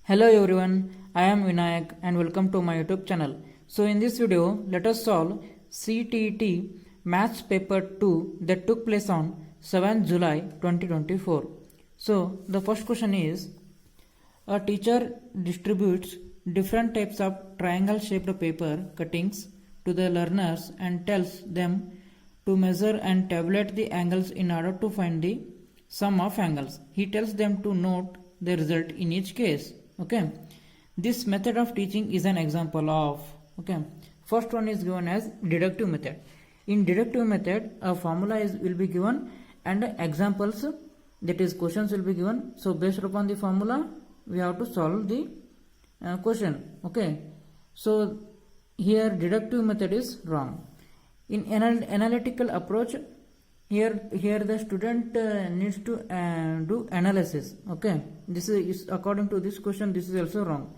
Hello everyone, I am Vinayak and welcome to my YouTube channel. So in this video, let us solve Ctet Maths Paper 2 that took place on 7th July 2024. So the first question is, a teacher distributes different types of triangle shaped paper cuttings to the learners and tells them to measure and tabulate the angles in order to find the sum of angles. He tells them to note the result in each case. Okay, this method of teaching is an example of, first one is given as deductive method. In deductive method, a formula will be given and examples, that is questions, will be given. So based upon the formula we have to solve the question. Okay, so here deductive method is wrong. In analytical approach, here the student needs to do analysis. Okay, this is according to this question, this is also wrong.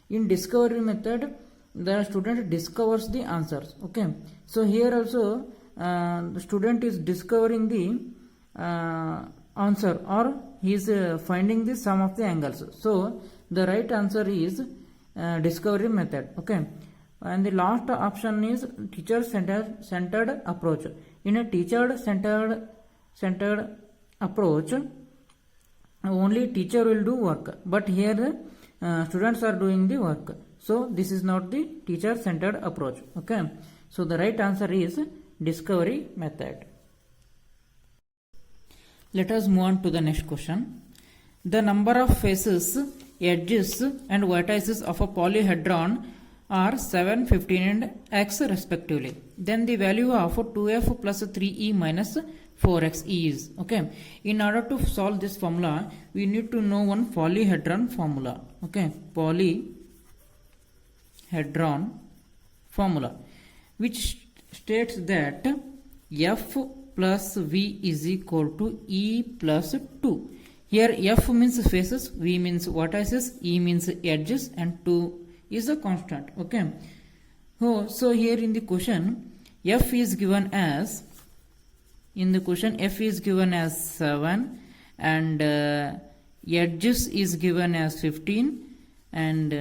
In discovery method, the student discovers the answers. Okay, so here also the student is discovering the answer, or he is finding the sum of the angles. So the right answer is discovery method. Okay, and the last option is teacher centered approach. In a teacher centered approach, only teacher will do work, but here the students are doing the work. So this is not the teacher centered approach. Okay, so the right answer is discovery method. Let us move on to the next question. The number of faces, edges and vertices of a polyhedron are 7, 15 and x respectively. Then the value of 2f plus 3e minus 4x is. Okay, in order to solve this formula, we need to know one polyhedron formula. Okay, polyhedron formula, which states that f plus v is equal to e plus 2. Here f means faces, v means vertices, e means edges and 2 is a constant. Okay, so here in the question f is given as, f is given as 7 and edges is given as 15 and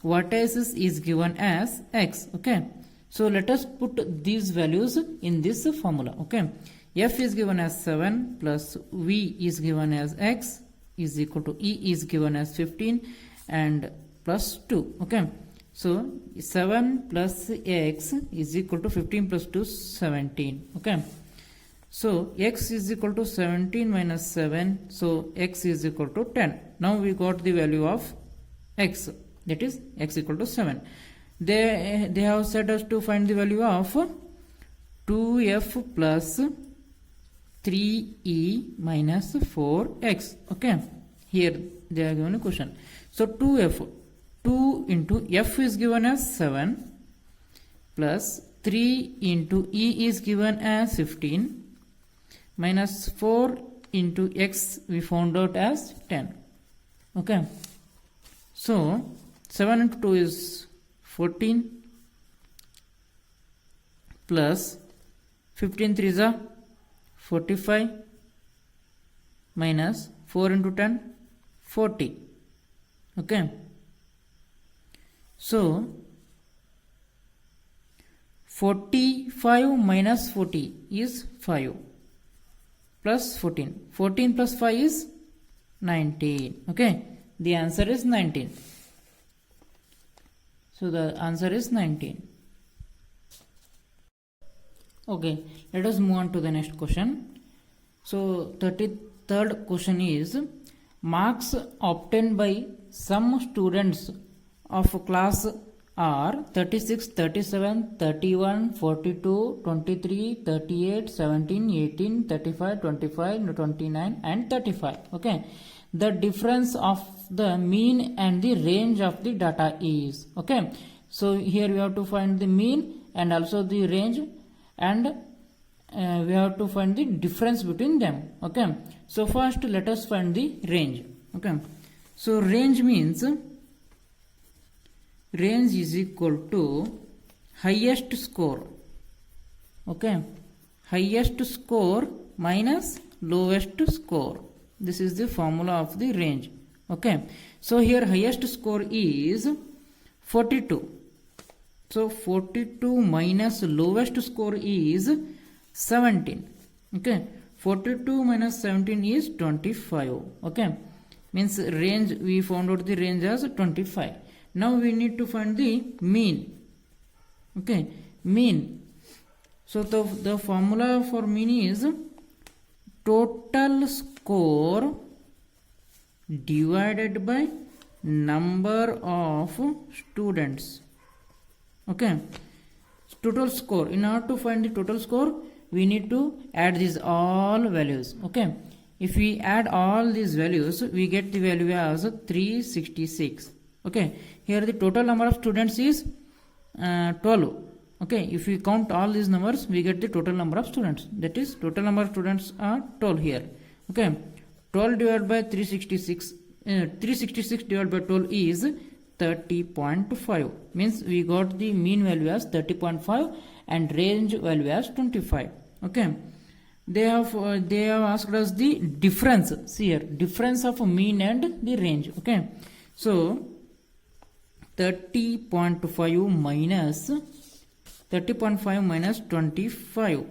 vertices is given as x. Okay, so let us put these values in this formula. Okay, f is given as 7 plus v is given as x is equal to e is given as 15 and plus 2. Okay, so 7 plus x is equal to 15 plus 2 17. Okay, so x is equal to 17 minus 7, so x is equal to 10. Now we got the value of x, that is x equal to 7. They have said us to find the value of 2f plus 3e minus 4x. Okay, here they are given a question. So 2 into f is given as 7 plus 3 into e is given as 15 minus 4 into x we found out as 10. Okay, so 7 into 2 is 14 plus 15 3 is 45 minus 4 into 10 40. Okay, so 45 minus 40 is 5 plus 14. 14 plus 5 is 19. Okay, the answer is 19. So the answer is 19. Okay, let us move on to the next question. So 33rd question is, marks obtained by some students of class are 36, 37, 31, 42, 23, 38, 17, 18, 35, 25, 29 and 35. Okay, the difference of the mean and the range of the data is. Okay, so here we have to find the mean and also the range, and we have to find the difference between them. Okay, so first let us find the range. Okay, so range means range is equal to highest score. Okay, highest score minus lowest score. This is the formula of the range. Okay, so here highest score is 42. So 42 minus lowest score is 17. Okay, 42 minus 17 is 25. Okay, means range, we found out the range as 25. Now we need to find the mean. Okay, mean. So the formula for mean is total score divided by number of students. Okay, total score. In order to find the total score, we need to add these all values. Okay, if we add all these values, we get the value as 366. Okay, here the total number of students is 12. Okay, if we count all these numbers, we get the total number of students. That is, total number of students are 12 here. Okay, 12 divided by 366, 366 divided by 12 is 30.5. Means we got the mean value as 30.5 and range value as 25. Okay, they have asked us the difference. See here, difference of mean and the range. Okay, so 30.5 minus 25.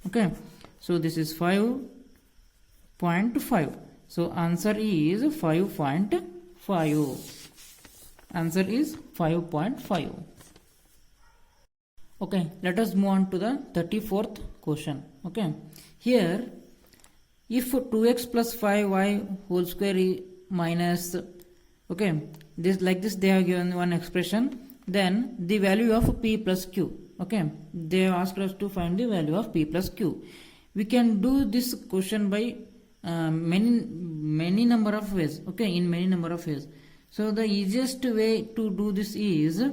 Okay, so this is 5.5. So answer is 5.5. Answer is 5.5. Okay, let us move on to the 34th question. Okay, here if 2x plus 5y whole square is minus, okay, this like this they have given one expression, then the value of p plus q. Okay, they have asked us to find the value of p plus q. We can do this question by many number of ways. Okay, in many number of ways. So the easiest way to do this is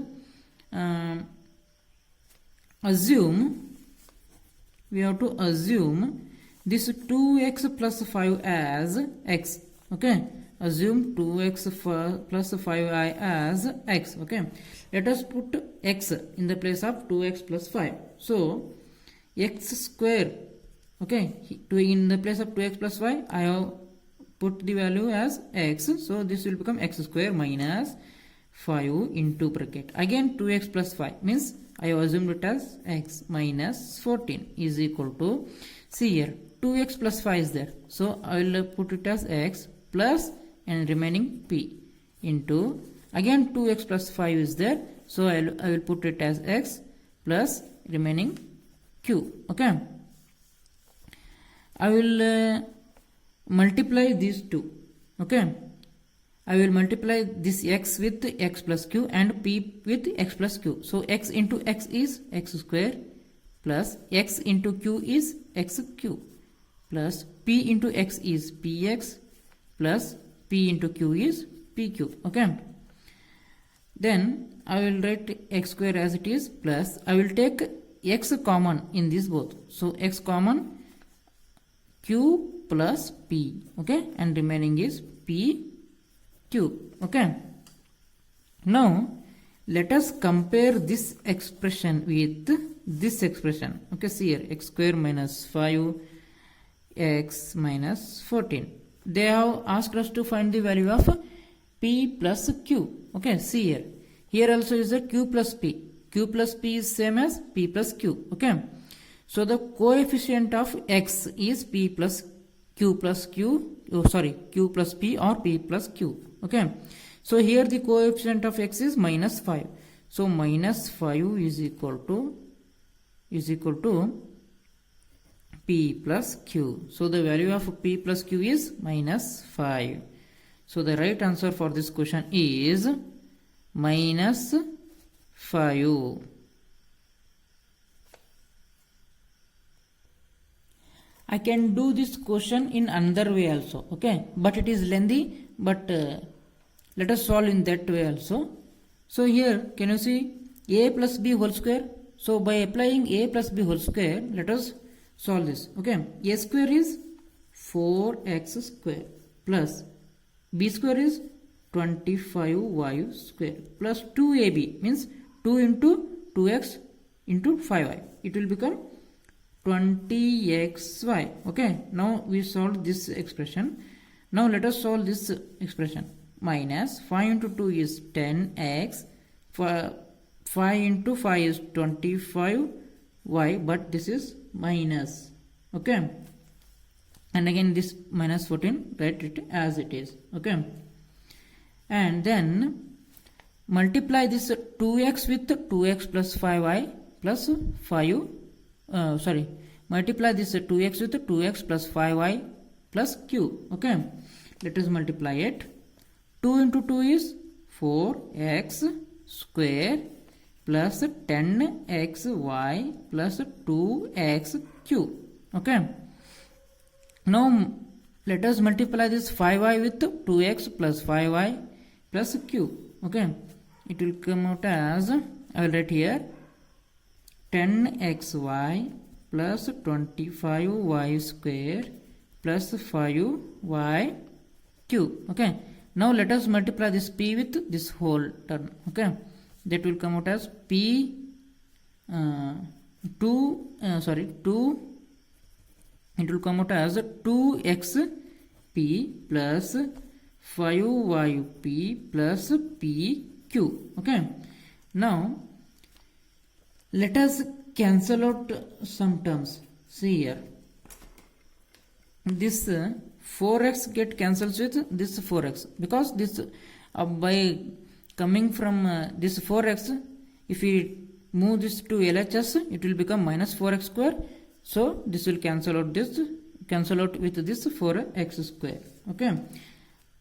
we have to assume this 2x plus 5 as x. Okay, assume 2x plus 5y as x. Okay, let us put x in the place of 2x plus 5. So x square. Okay, in the place of 2x plus 5 I have put the value as x. So this will become x square minus 5 into bracket. Again 2x plus 5 means I have assumed it as x minus 14 is equal to, see here, 2x plus 5 is there. So I will put it as x plus and remaining p into, again 2x plus 5 is there. So I will put it as x plus remaining q. Okay, I will multiply these two. Okay, I will multiply this x with x plus q and p with x plus q. So x into x is x square plus x into q is xq plus p into x is px plus p into q is pq. Okay, then I will write x square as it is plus I will take x common in this both. So x common, q plus p. Okay, and remaining is p q. Okay, now let us compare this expression with this expression. Okay, see here, x square minus 5 x minus 14. They have asked us to find the value of p plus q. Okay, see here, here also is a q plus p. Q plus p is same as p plus q. Okay, so the coefficient of x is p plus q plus q, q plus p or p plus q. Okay, so here the coefficient of x is minus 5. So minus 5 is equal to p plus q. So the value of p plus q is minus 5. So the right answer for this question is minus 5. I can do this question in another way also. Okay, but it is lengthy, but let us solve in that way also. So here can you see a plus b whole square. So by applying a plus b whole square, let us solve this. Okay, a square is 4x square plus b square is 25y square plus 2ab means 2 into 2x into 5y. It will become 20xy. Okay, now we solve this expression. Now let us solve this expression. Minus 5 into 2 is 10x, 5 into 5 is 25y, but this is minus. Okay, and again this minus 14, write it as it is. Okay, and then multiply this 2x with 2x plus 5y plus 5, multiply this 2x with 2x plus 5y plus q. Okay, let us multiply it. 2 into 2 is 4x square plus 10xy plus 2xq. Okay, now let us multiply this 5y with 2x plus 5y plus q. Okay, it will come out as, I will write here, 10xy plus 25y square plus 5y cube. Okay, now let us multiply this p with this whole term. Okay, that will come out as p 2, it will come out as 2xp plus 5yp plus pq. Okay, now let us cancel out some terms. See here, this 4x get cancels with this 4x, because this by coming from this 4x, if we move this to LHS, it will become minus 4x square. So this will cancel out with this 4x square. Okay,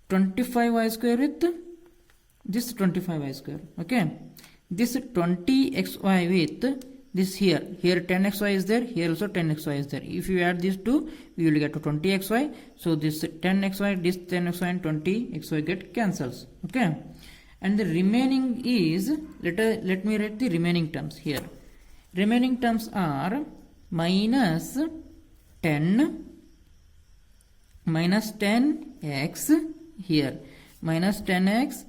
25y square with this 25y square. Okay, this 20xy with this here 10xy is there, here also 10xy is there. If you add these two, we will get to 20xy. So this 10xy, this 10xy and 20xy get cancels. Okay, and the remaining is, let me write the remaining terms here. Remaining terms are minus 10x here, minus 10x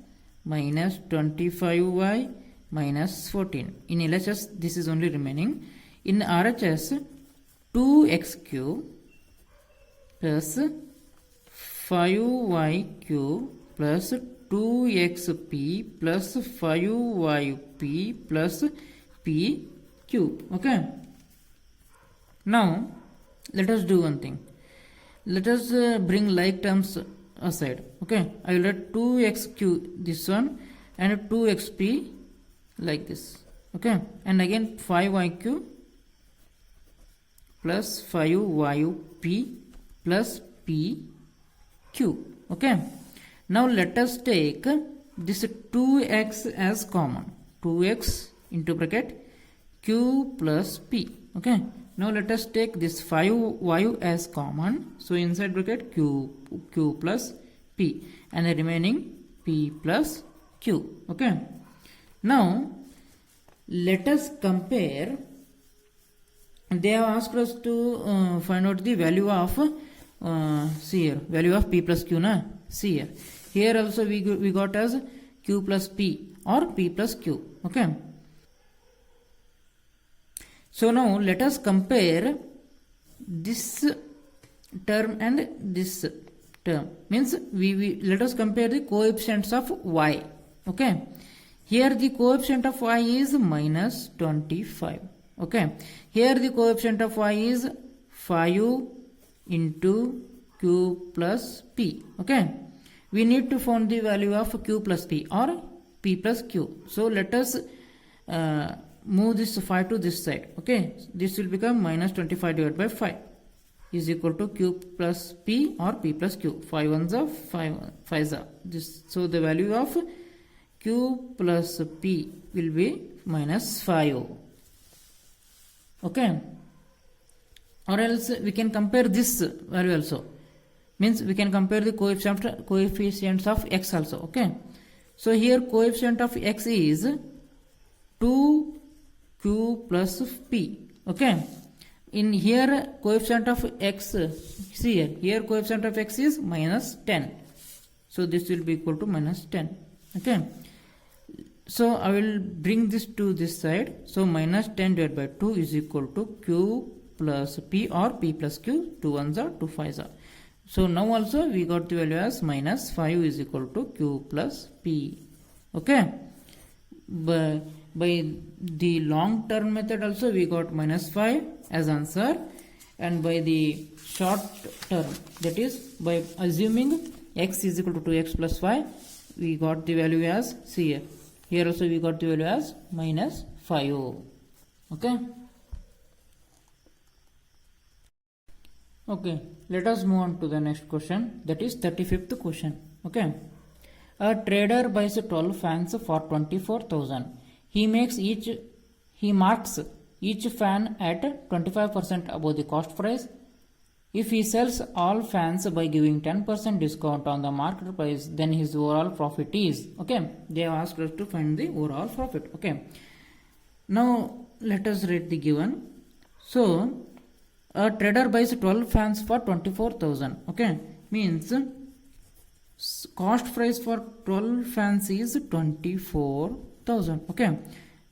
minus 25y minus 14. In LHS this is only remaining. In RHS, 2x cube plus 5yq plus 2xp plus 5yp plus p cube. Okay, now let us do one thing. Let us bring like terms aside. Okay, I will write 2xq this one and 2xp like this. Okay, and again 5yq plus 5yup plus pq. Okay, now let us take this 2x as common. 2x into bracket q plus p. Okay, now let us take this 5y as common. So inside bracket q plus p, and the remaining p plus q. Okay, now let us compare. They have asked us to find out the value of see here, value of p plus q. Na, see here, here also we got as q plus p or p plus q. Okay, so now let us compare this term and this term. Means we let us compare the coefficients of y. Okay, here the coefficient of y is minus 25. Okay, here the coefficient of y is 5 into q plus p. Okay, we need to find the value of q plus p or p plus q. So let us move this 5 to this side. Okay, this will become minus 25 divided by 5 is equal to q plus p or p plus q. 5 ones are 5 are this. So the value of q plus p will be minus 5. Okay, or else we can compare this value also. Means we can compare the coefficients of x also. Okay, so here coefficient of x is 2q plus p. Okay, in here coefficient of x, see here coefficient of x is minus 10. So this will be equal to minus 10. Okay, so I will bring this to this side. So minus 10 divided by 2 is equal to q plus p or p plus q. 2 ones are 2 5s are. So now also we got the value as minus 5 is equal to Q plus P. Okay. By the long term method also we got minus 5 as answer, and by the short term, that is by assuming x is equal to 2x plus 5, we got the value as C. Here also we got the value as minus 5. Okay. Okay, let us move on to the next question, that is 35th question. Okay. A trader buys 12 fans for 24,000. He marks each fan at 25% above the cost price. If he sells all fans by giving 10% discount on the market price, then his overall profit is. Okay, they have asked us to find the overall profit. Okay, now let us read the given. So a trader buys 12 fans for 24,000. Okay, means cost price for 12 fans is 24,000. Okay,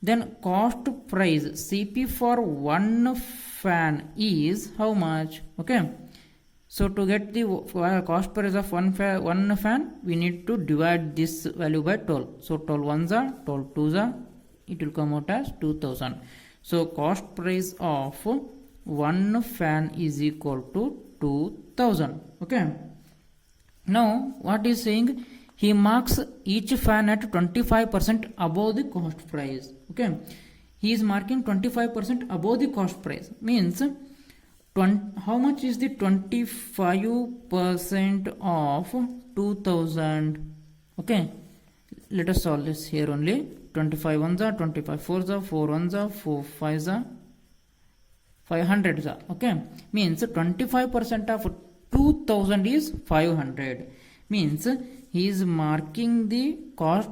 then cost price CP for one fan is how much? Okay, so to get the cost price of one fan, we need to divide this value by 12. So 12 ones are 12 twos are, it will come out as 2,000. So cost price of one fan is equal to 2,000. Okay, now what is saying, he marks each fan at 25% above the cost price. Okay, he is marking 25% above the cost price, means how much is the 25% of 2,000? Okay, let us solve this here only. 25 ones are 25 fours are 4 ones are 4 fives are 500s are. Okay, means 25% of 2,000 is 500, means he is marking the cost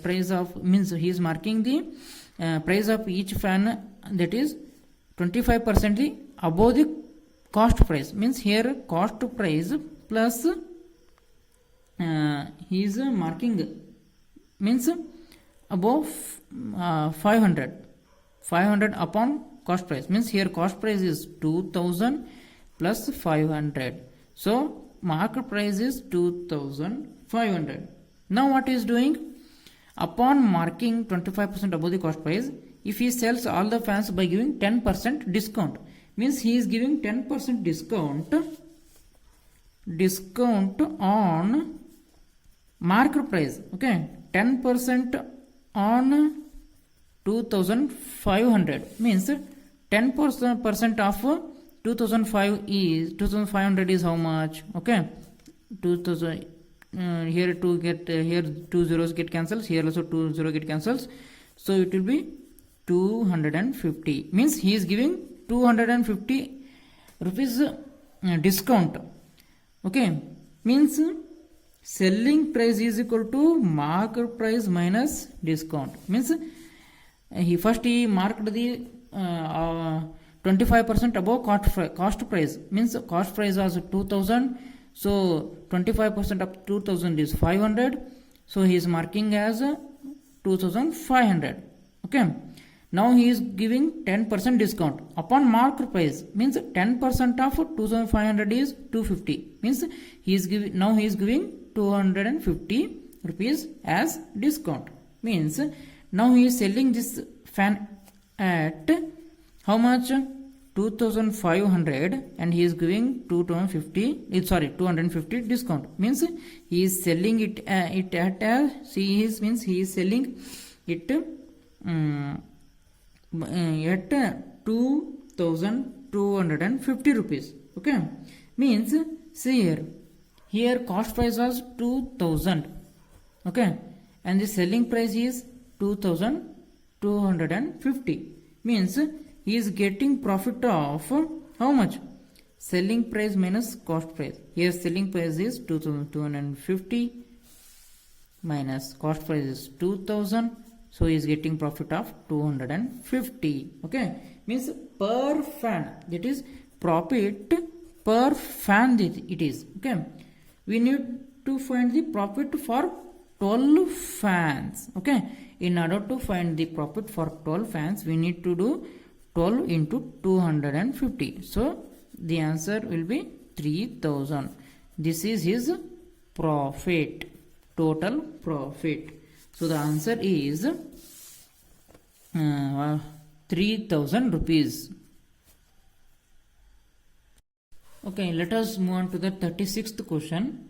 price of, means he is marking the price of each fan, that is 25% above the cost price, means here cost price plus he is marking means above 500 upon cost price, means here cost price is 2,000 plus 500, so market price is 2,500. Now what is doing, upon marking 25% above the cost price, if he sells all the fans by giving 10% discount, means he is giving 10% discount on market price. Okay, 10% on 2,500, means 10% of 2,500 is how much? Okay, 2,000 here to get here 2 zeros get cancels, here also 2 zero get cancels, so it will be 250, means he is giving 250 rupees discount. Okay, means selling price is equal to market price minus discount, means he marked the 25% above cost price, means cost price was 2,000, so 25% of 2,000 is 500, so he is marking as 2,500. Okay, now he is giving 10% discount upon market price, means 10% of 2,500 is 250, means he is giving 250 rupees as discount, means now he is selling this fan at how much? 2,500, and he is giving 250 discount, means he is selling it at means he is selling it at 2,250 rupees. Okay, means see here cost price was 2,000. Okay, and the selling price is 2,250, means he is getting profit of how much? Selling price minus cost price. Here selling price is 2,250 minus cost price is 2,000, so he is getting profit of 250. Okay, means per fan, that is profit per fan it is. Okay, we need to find the profit for 12 fans. Okay, in order to find the profit for 12 fans, we need to do 12 into 250. So the answer will be 3,000. This is his profit, total profit. So the answer is 3,000 rupees. Okay, let us move on to the 36th question.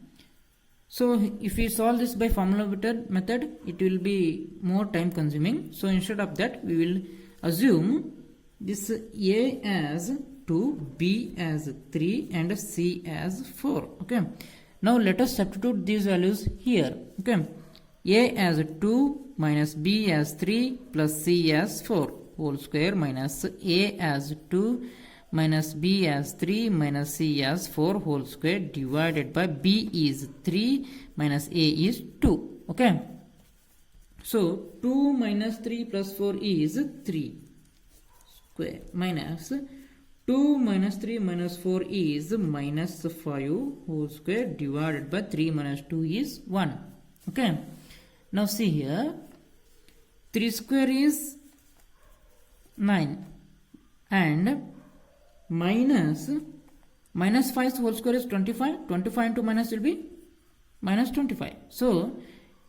So if we solve this by formula method, it will be more time consuming. So instead of that, we will assume this A as 2, B as 3 and C as 4. Okay. Now let us substitute these values here. Okay. A as 2 minus B as 3 plus C as 4 whole square minus A as 2 minus B as 3 minus C as 4 whole square divided by B is 3 minus A is 2. Okay. So 2 minus 3 plus 4 is 3 square minus 2 minus 3 minus 4 is minus 5 whole square divided by 3 minus 2 is 1. Okay. Now see here, 3 square is 9 and minus 5 whole square is 25. 25 into minus will be minus 25. So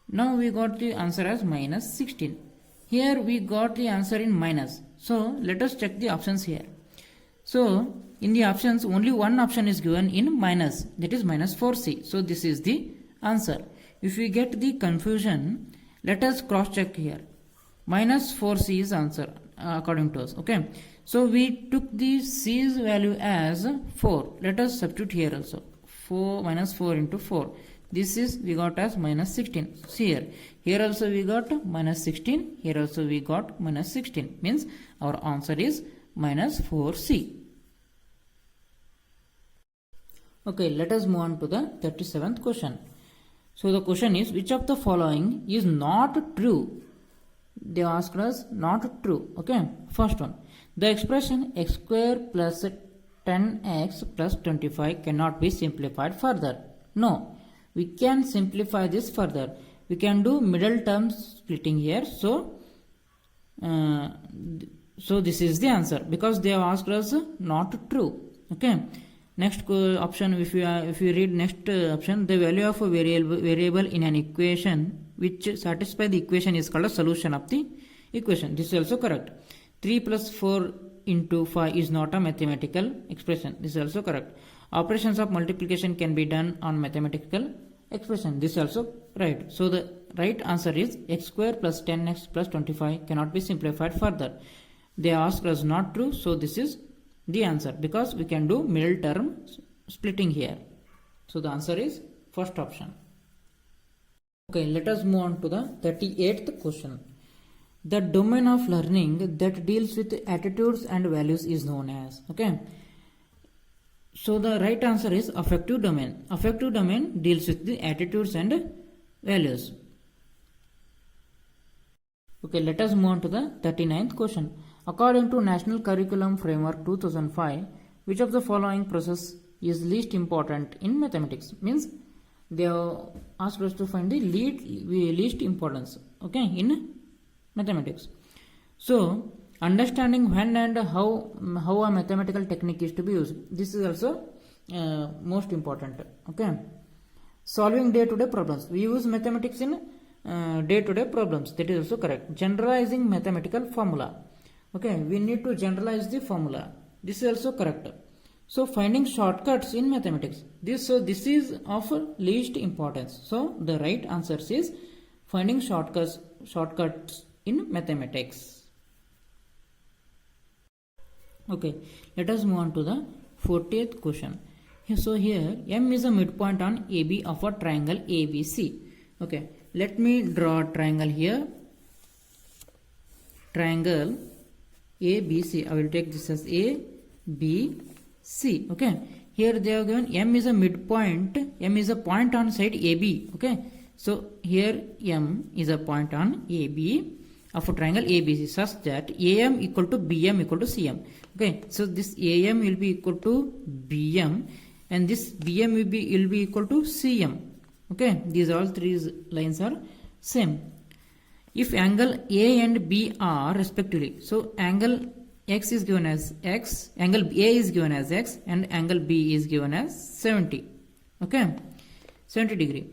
now we got the answer as minus 16. Here we got the answer in minus. So let us check the options here. So in the options only one option is given in minus, that is minus 4C. So this is the answer. If we get the confusion, let us cross check here. Minus 4C is answer according to us. Okay. So we took the C's value as 4. Let us substitute here also. 4 minus 4 into 4. This is we got as minus 16. See here. Here also we got minus 16. Here also we got minus 16. Means our answer is minus 4C. Okay, let us move on to the 37th question. So the question is, which of the following is not true? They asked us not true. Okay, first one. The expression x square plus 10x plus 25 cannot be simplified further. No, we can simplify this further. We can do middle term splitting here. So this is the answer because they have asked us not true. Okay. Next option, if you read next option, the value of a variable in an equation which satisfies the equation is called a solution of the equation. This is also correct. 3 plus 4 into 5 is not a mathematical expression. This is also correct. Operations of multiplication can be done on mathematical expression. This is also right. So the right answer is x square plus 10x plus 25 cannot be simplified further. They asked us not true. So this is the answer because we can do middle term splitting here. So the answer is first option. Okay, let us move on to the 38th question. The domain of learning that deals with attitudes and values is known as. Okay. So the right answer is affective domain. Affective domain deals with the attitudes and values. Okay, let us move on to the 39th question. According to National Curriculum Framework 2005, which of the following process is least important in mathematics? Means they have asked us to find the least importance, okay, in mathematics. So understanding when and how a mathematical technique is to be used. This is also most important. Okay. Solving day-to-day problems. We use mathematics in day-to-day problems. That is also correct. Generalizing mathematical formula. Okay, we need to generalize the formula. This is also correct. So finding shortcuts in mathematics. This is of least importance. So the right answer is finding shortcuts in mathematics. Okay, let us move on to the 40th question. So here M is a midpoint on AB of a triangle ABC. Okay, let me draw a triangle here. Triangle ABC. I will take this as A, B, C. Okay. Here they have given M is a midpoint. M is a point on side AB. Okay. So here M is a point on AB of a triangle ABC such that AM equal to BM equal to CM. Okay. So this AM will be equal to BM and this BM will be equal to CM. Okay. These all three lines are same. If angle A and B are respectively, so angle x is given as x, angle A is given as x, and angle B is given as 70. Okay, 70 degree.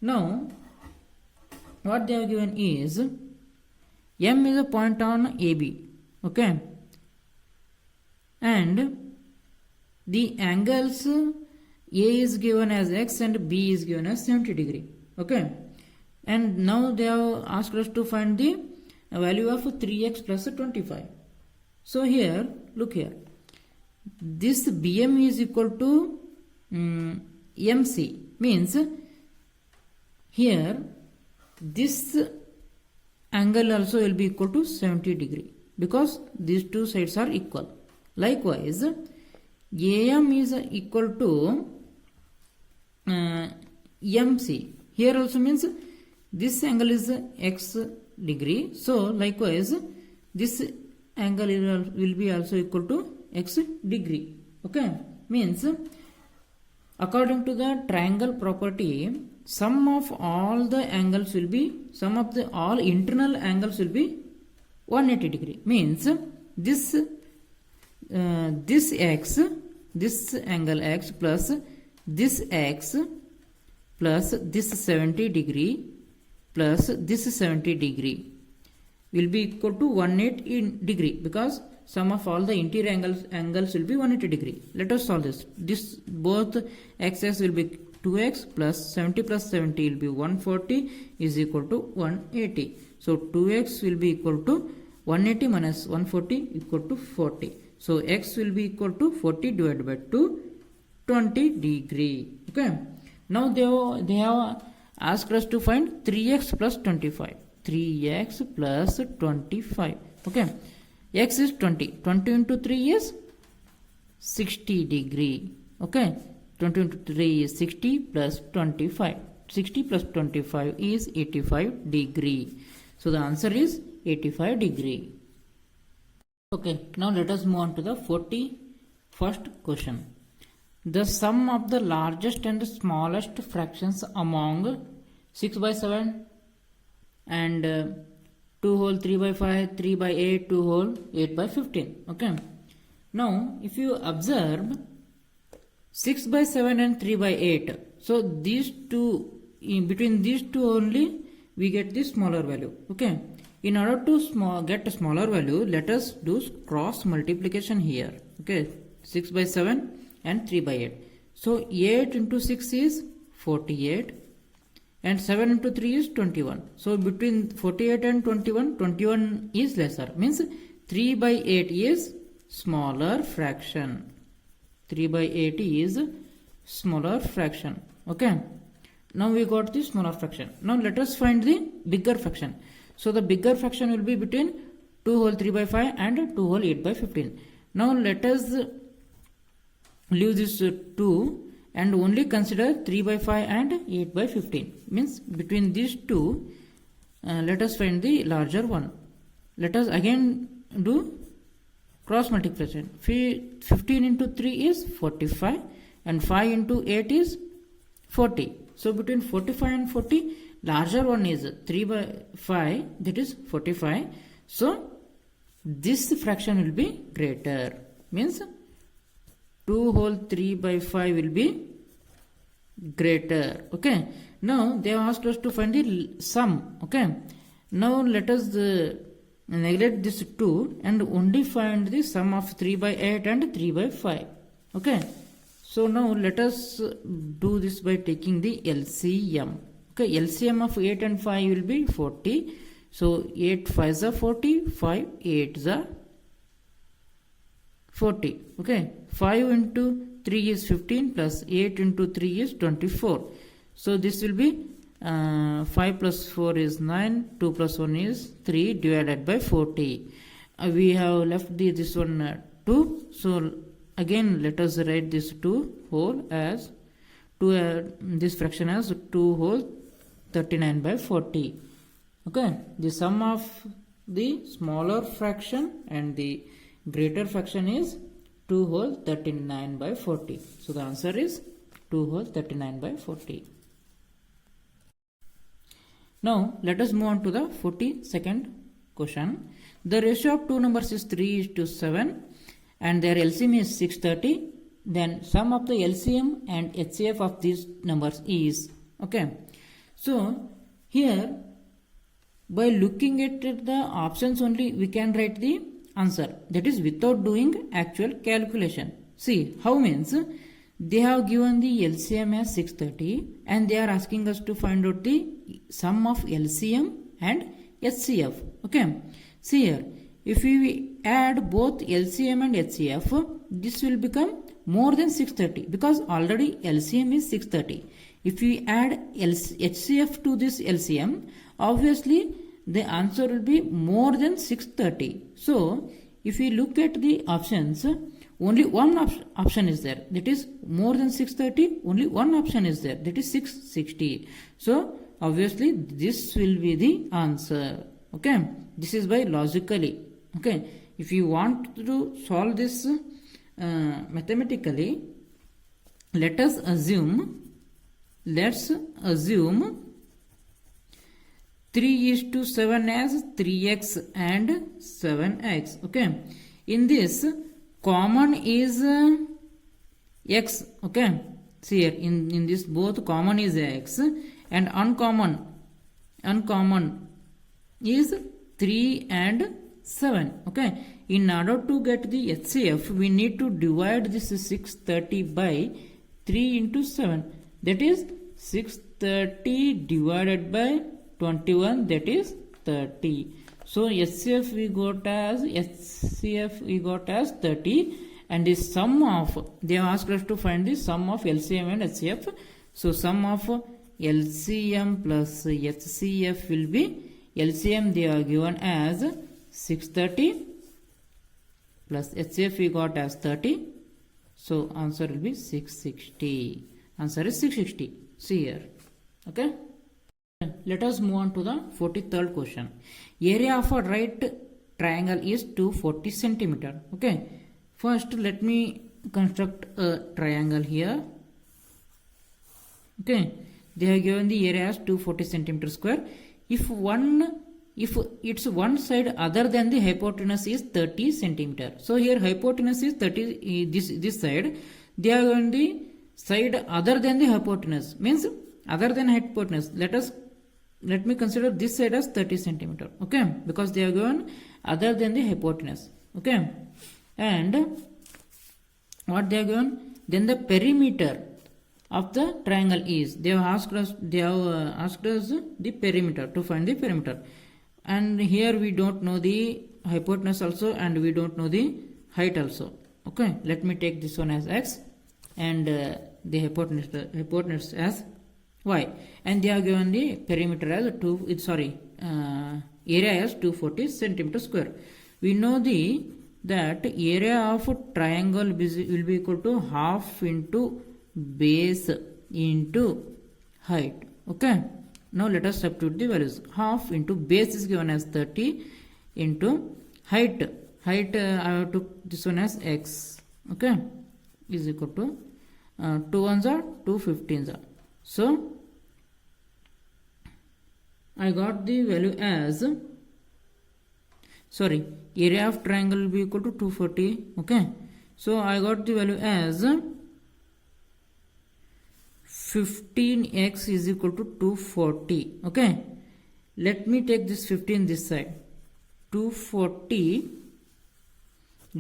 Now, what they have given is M is a point on AB. Okay, and the angles A is given as x and B is given as 70 degree. Okay, and now they have asked us to find the value of 3x plus 25. So here, look here, this BM is equal to MC, means here this angle also will be equal to 70 degree because these two sides are equal. Likewise, AM is equal to MC. Here also means this angle is x degree. So likewise, this angle will be also equal to x degree. Okay, means according to the triangle property, sum of all the angles will be, all internal angles will be 180 degree. Means this x, this angle x plus this x plus this 70 degree plus this 70 degree will be equal to 180 degree because sum of all the interior angles will be 180 degree. Let us solve this. This both x's will be 2x plus 70 will be 140 is equal to 180. So 2x will be equal to 180 minus 140 equal to 40. So x will be equal to 40 divided by 2, 20 degree. Okay. Now they have asked us to find 3x plus 25. 3x plus 25. Okay. X is 20. 20 into 3 is 60 degree. Okay. 20 into 3 is 60 plus 25. 60 plus 25 is 85 degree. So the answer is 85 degree. Okay, now let us move on to the 41st question. The sum of the largest and smallest fractions among 6 by 7 and 2 whole 3 by 5, 3 by 8, 2 whole 8 by 15. Okay. Now, if you observe 6 by 7 and 3 by 8, so these two, in between these two only, we get the smaller value. Okay. In order to get a smaller value, let us do cross multiplication here. Okay, 6 by 7 and 3 by 8. So 8 into 6 is 48 and 7 into 3 is 21. So between 48 and 21, 21 is lesser. Means 3 by 8 is smaller fraction. 3 by 8 is smaller fraction. Okay. Now we got the smaller fraction. Now let us find the bigger fraction. So the bigger fraction will be between 2 whole 3 by 5 and 2 whole 8 by 15. Now let us leave this 2 and only consider 3 by 5 and 8 by 15. Means between these two, let us find the larger one. Let us again do cross multiplication. 15 into 3 is 45 and 5 into 8 is 40. So between 45 and 40, larger one is 3 by 5, that is 45. So this fraction will be greater. Means 2 whole 3 by 5 will be greater. Okay. Now they have asked us to find the sum. Okay. Now let us neglect this 2 and only find the sum of 3 by 8 and 3 by 5. Okay. So now let us do this by taking the LCM. Okay, LCM of 8 and 5 will be 40. So 8 5s are 40, 5 8s are 40. Okay, 5 into 3 is 15 plus 8 into 3 is 24. So this will be 5 plus 4 is 9, 2 plus 1 is 3 divided by 40. We have left this one 2. So again let us write this 2 whole as 2, this fraction as 2 whole 39 by 40. Okay, the sum of the smaller fraction and the greater fraction is 2 whole 39 by 40. So the answer is 2 whole 39 by 40. Now let us move on to the 42nd question. The ratio of two numbers is 3:7 and their LCM is 630. Then sum of the LCM and HCF of these numbers is, okay. So here by looking at the options only we can write the answer, that is without doing actual calculation. See how means they have given the LCM as 630 and they are asking us to find out the sum of LCM and HCF. Okay. See here, if we add both LCM and HCF, this will become more than 630 because already LCM is 630. If we add HCF to this LCM, obviously the answer will be more than 630. So if we look at the options, only one option is there, that is more than 630. Only one option is there, that is 660. So obviously this will be the answer. Okay, this is by logically. Okay, if you want to solve this mathematically, let's assume 3:7 as 3x and 7x. Okay, in this common is x. Okay, see here in this both common is x and uncommon is 3 and 7. Okay, in order to get the HCF we need to divide this 630 by 3 into 7, that is 630 divided by 21, that is 30. So HCF we got as 30 and the sum of, they have asked us to find the sum of LCM and HCF. So sum of LCM plus HCF will be, LCM they are given as 630 plus HCF we got as 30. So answer will be 660. Answer is 660. See here. Okay. Let us move on to the 43rd question. Area of a right triangle is 240 centimeter. Okay. First let me construct a triangle here. Okay. They have given the area as 240 centimeter square. If its one side other than the hypotenuse is 30 centimeter. So here hypotenuse is 30, this side. They are given the side other than the hypotenuse, means other than hypotenuse. Let me consider this side as 30 centimeter. Okay, because they are given other than the hypotenuse. Okay, and what they are given, then the perimeter of the triangle is, they have asked us the perimeter, to find the perimeter. And here we don't know the hypotenuse also and we don't know the height also. Okay, let me take this one as x and the hypotenuse as y, and they are given the perimeter as area as 240 centimeter square. We know that area of a triangle will be equal to half into base into height. Okay, now let us substitute the values. Half into base is given as 30 into height I have took this one as x. Okay, is equal to 2 ones are 2 15s are. So I got the value as, area of triangle will be equal to 240. Okay, so I got the value as 15x is equal to 240. Okay, let me take this 15 this side. 240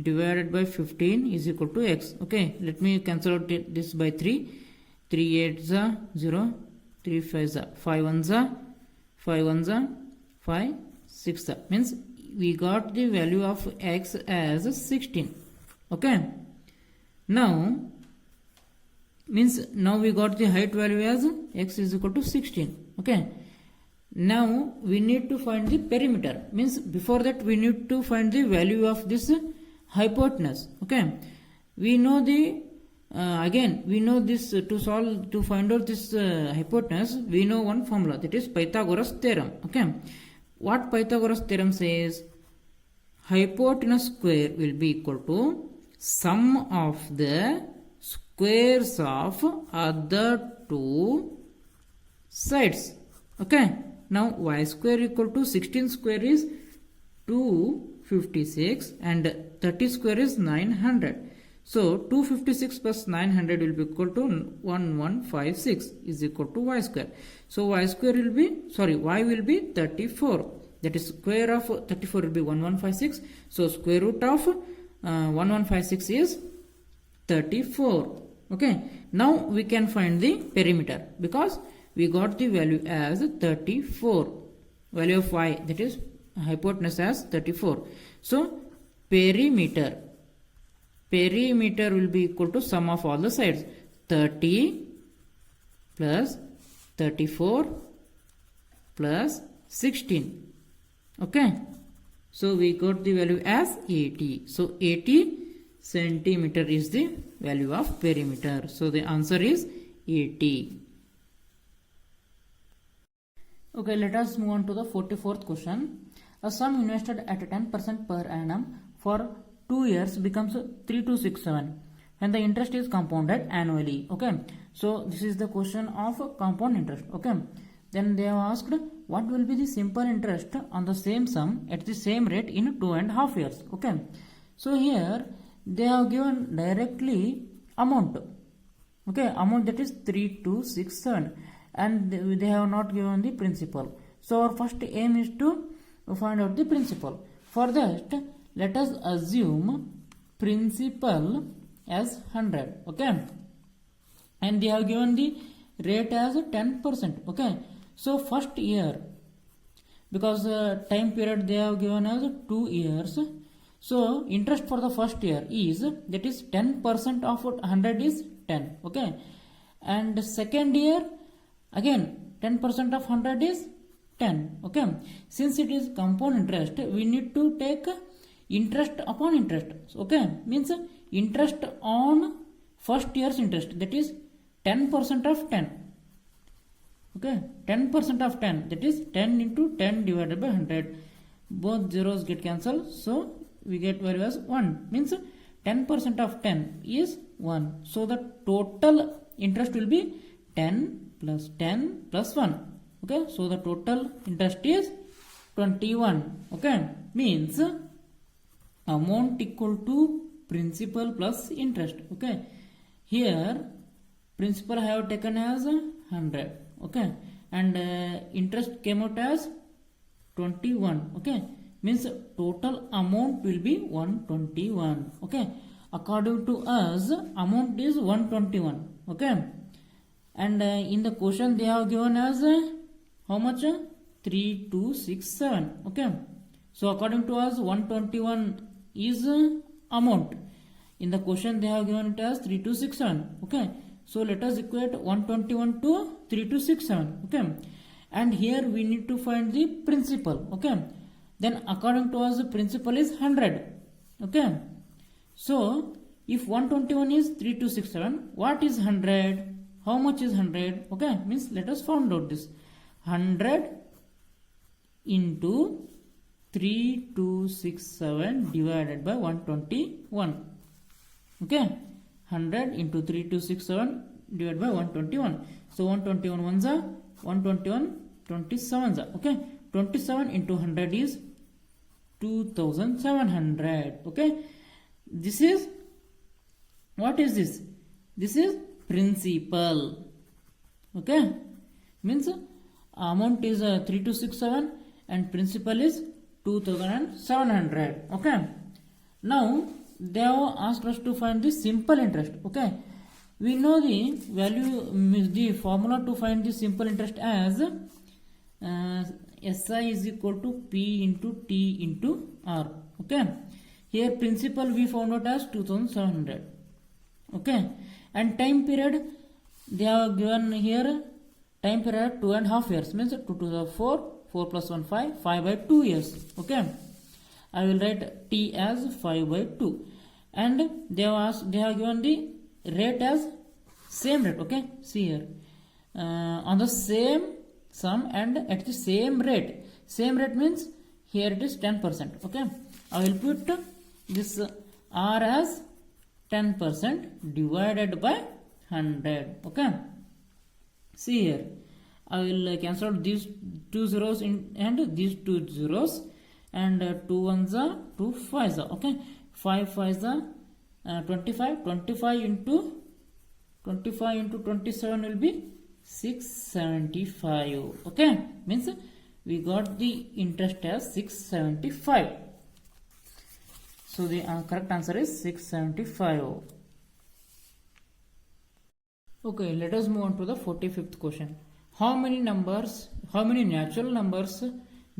divided by 15 is equal to x. Okay, let me cancel out this by 3. 3 8s are 0, 3 5s are 5 1s are 5 1s are 5 6 are, means we got the value of x as 16. Okay, now we got the height value as x is equal to 16. Okay, now we need to find the perimeter, means before that we need to find the value of this hypotenuse. Okay, we know the we know this to find out this hypotenuse. We know one formula, that is Pythagoras theorem. Okay, what Pythagoras theorem says, hypotenuse square will be equal to sum of the squares of other two sides. Okay, now y square equal to 16 square is 256 and 30 square is 900. So 256 plus 900 will be equal to 1156 is equal to y square. So y square will be, y will be 34. That is square of 34 will be 1156. So square root of 1156 is 34. Okay. Now we can find the perimeter because we got the value as 34. Value of y, that is hypotenuse, as 34. So perimeter will be equal to sum of all the sides. 30 plus 34 plus 16. Okay. So we got the value as 80. So 80 centimeter is the value of perimeter. So the answer is 80. Okay, let us move on to the 44th question. A sum invested at 10% per annum for 2 years becomes 3267 when the interest is compounded annually. Okay, so this is the question of compound interest. Okay, then they have asked what will be the simple interest on the same sum at the same rate in 2.5 years. Okay, so here they have given directly amount. Okay, amount, that is 3267, and they have not given the principal. So our first aim is to find out the principal. For that, let us assume principal as 100. Okay, and they have given the rate as 10%. Okay, so first year, because time period they have given as 2 years, so interest for the first year is, that is 10% of 100 is 10. Okay, and second year again 10% of 100 is 10. Okay, since it is compound interest, we need to take interest upon interest. Okay, means interest on first year's interest, that is 10% of 10. Okay, 10% of 10, that is 10 into 10 divided by 100. Both zeros get cancelled, so we get value as 1. Means 10% of 10 is 1. So the total interest will be 10 plus 10 plus 1. Okay, so the total interest is 21. Okay, means amount equal to principal plus interest. Okay, here principal I have taken as 100. Okay, and interest came out as 21. Okay, means total amount will be 121. Okay, according to us amount is 121. Okay, and in the question they have given as how much? 3267. Okay, so according to us 121 is amount. In the question they have given it as 3267. Okay, so let us equate 121 to 3267. Okay, and here we need to find the principal. Okay, then according to us the principal is 100. Okay, so if 121 is 3267, what is 100? How much is 100? Okay, means let us find out this. 100 into 3267 divided by 121. Okay, 100 into 3267 divided by 121. So 121 ones are 121 27s are. Okay, 27 into 100 is 2700. Okay, this is, what is this? This is principal. Okay, means amount is 3267 and principal is 2700. Okay, now they have asked us to find the simple interest. Okay, we know the value, the formula to find the simple interest as SI is equal to P into T into R. Okay, here principal we found out as 2700. Okay, and time period they have given here, time period 2.5 years, means 2 to the 4, 4 plus 1 5, 5 by 2 years. Okay, I will write T as 5 by 2, and they have given the rate as same rate. Okay, see here on the same sum and at the same rate. Same rate means here it is 10%. Okay, I will put this R as 10% divided by 100. Okay, see here I will cancel out these two zeros and these two zeros, and 2 ones are 2 5s are, okay, 5 5s are 25, 25 into 27 will be 675, okay, means we got the interest as 675. So the correct answer is 675. Okay, let us move on to the 45th question. How many natural numbers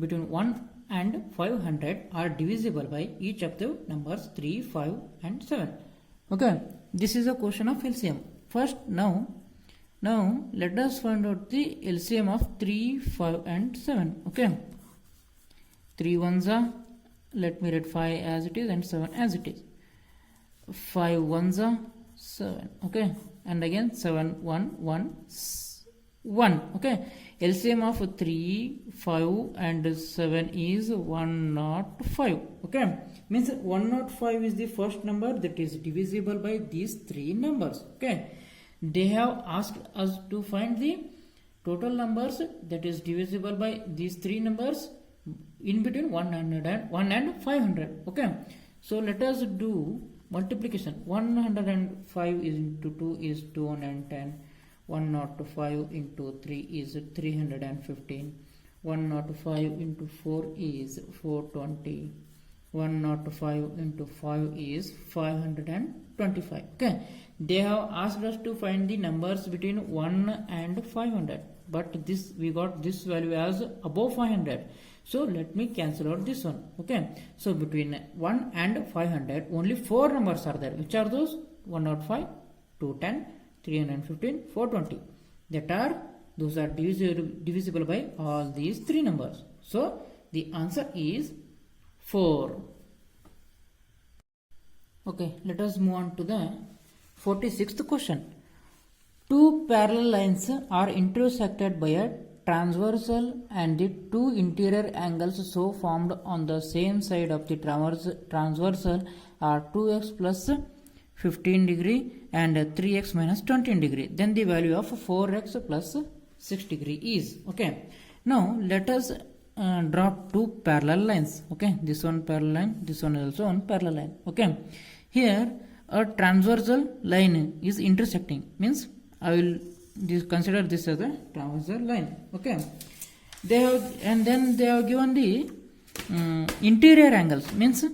between 1 and 500 are divisible by each of the numbers 3, 5 and 7? Okay, this is a question of LCM. First, now let us find out the LCM of 3, 5 and 7. Okay, 3 ones are, let me write 5 as it is and 7 as it is. 5 ones are 7, okay, and again 7 1 1 1, okay. LCM of 3, 5 and 7 is 105, okay, means 105 is the first number that is divisible by these three numbers, okay. They have asked us to find the total numbers that is divisible by these three numbers in between 100 and 1 and 500, okay. So let us do multiplication. 105 is into 2 is 210. 105 into 3 is 315. 105 into 4 is 420. 105 into 5 is 525. Okay, they have asked us to find the numbers between 1 and 500, but this we got this value as above 500. So let me cancel out this one. Okay, so between 1 and 500 only 4 numbers are there. Which are those? 105, 210, 315, 420. Those are divisible by all these three numbers. So the answer is 4. Okay, let us move on to the 46th question. Two parallel lines are intersected by a transversal, and the two interior angles so formed on the same side of the transversal are 2x plus 15 degree and 3x minus 20 degree. Then the value of 4x plus 6 degree is, okay. Now let us draw two parallel lines, okay. This one parallel line, this one is also one parallel line, okay. Here a transversal line is intersecting, means I will consider this as a transversal line, okay. They have given the interior angles, means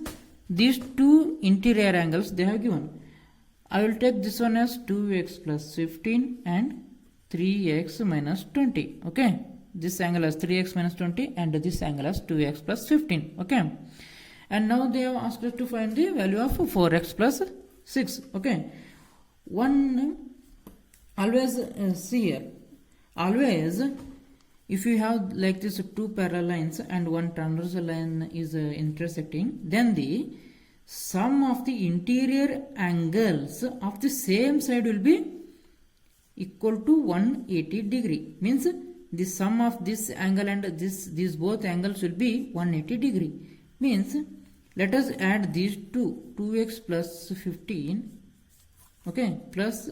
these two interior angles they have given. I will take this one as 2x plus 15 and 3x minus 20, okay. This angle as 3x minus 20 and this angle as 2x plus 15, okay. And now they have asked us to find the value of 4x plus 6, okay. Always see here, always if you have like this two parallel lines and one transversal line is intersecting, then the sum of the interior angles of the same side will be equal to 180 degree. Means the sum of this angle and these both angles will be 180 degree. Means let us add these two, 2x plus 15, okay, plus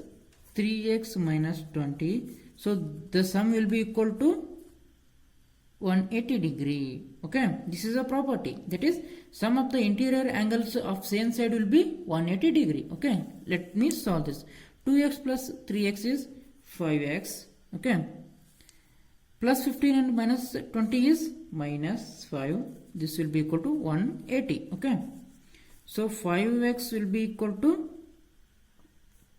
3x minus 20. So the sum will be equal to 180 degree, okay. This is a property, that is sum of the interior angles of same side will be 180 degree, okay. Let me solve this. 2x plus 3x is 5x, okay, plus 15 and minus 20 is minus 5. This will be equal to 180, okay. So 5x will be equal to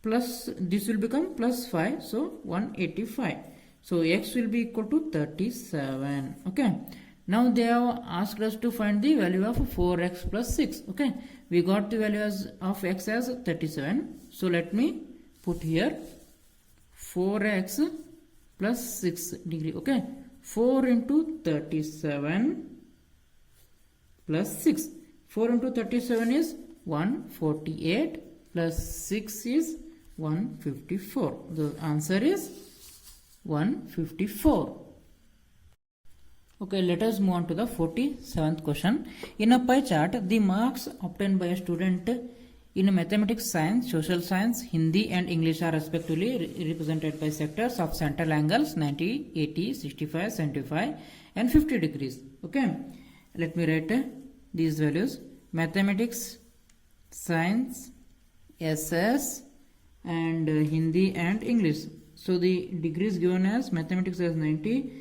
plus, this will become plus 5, so 185. So x will be equal to 37, okay. Now they have asked us to find the value of 4x plus 6, okay. We got the value of x as 37. So let me put here 4x plus 6 degree, okay. 4 into 37 plus 6. 4 into 37 is 148 plus 6 is 154. The answer is 154. Okay, let us move on to the 47th question. In a pie chart, the marks obtained by a student in mathematics, science, social science, Hindi and English are respectively represented by sectors of central angles 90, 80, 65, 75 and 50 degrees. Okay, let me write these values: mathematics, science, SS, and Hindi and English. So the degrees given as mathematics as 90,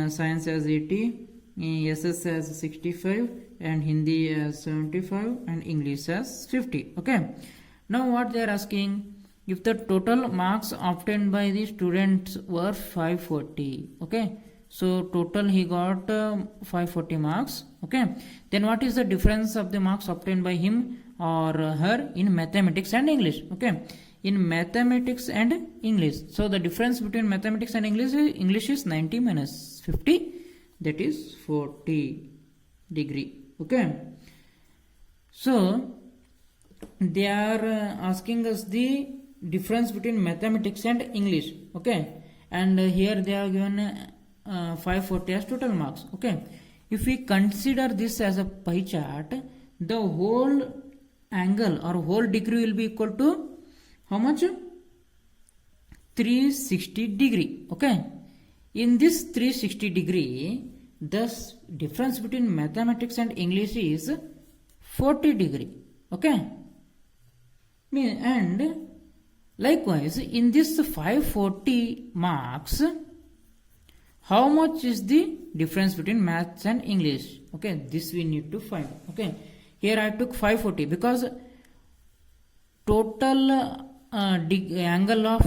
science as 80, SS as 65, and Hindi as 75, and English as 50. Okay. Now what they are asking, if the total marks obtained by the students were 540. Okay. So total he got 540 marks. Okay. Then what is the difference of the marks obtained by him or her in mathematics and English? Okay. In mathematics and English. So the difference between mathematics and English is 90 minus 50. That is 40 degree. Okay. So they are asking us the difference between mathematics and English. Okay. And here they are given 540 as total marks. Okay. If we consider this as a pie chart, the whole angle or whole degree will be equal to how much? 360 degree. Okay. In this 360 degree, the difference between mathematics and English is 40 degree. Okay. And likewise, in this 540 marks, how much is the difference between maths and English? Okay. This we need to find. Okay. Here I took 540 because total angle of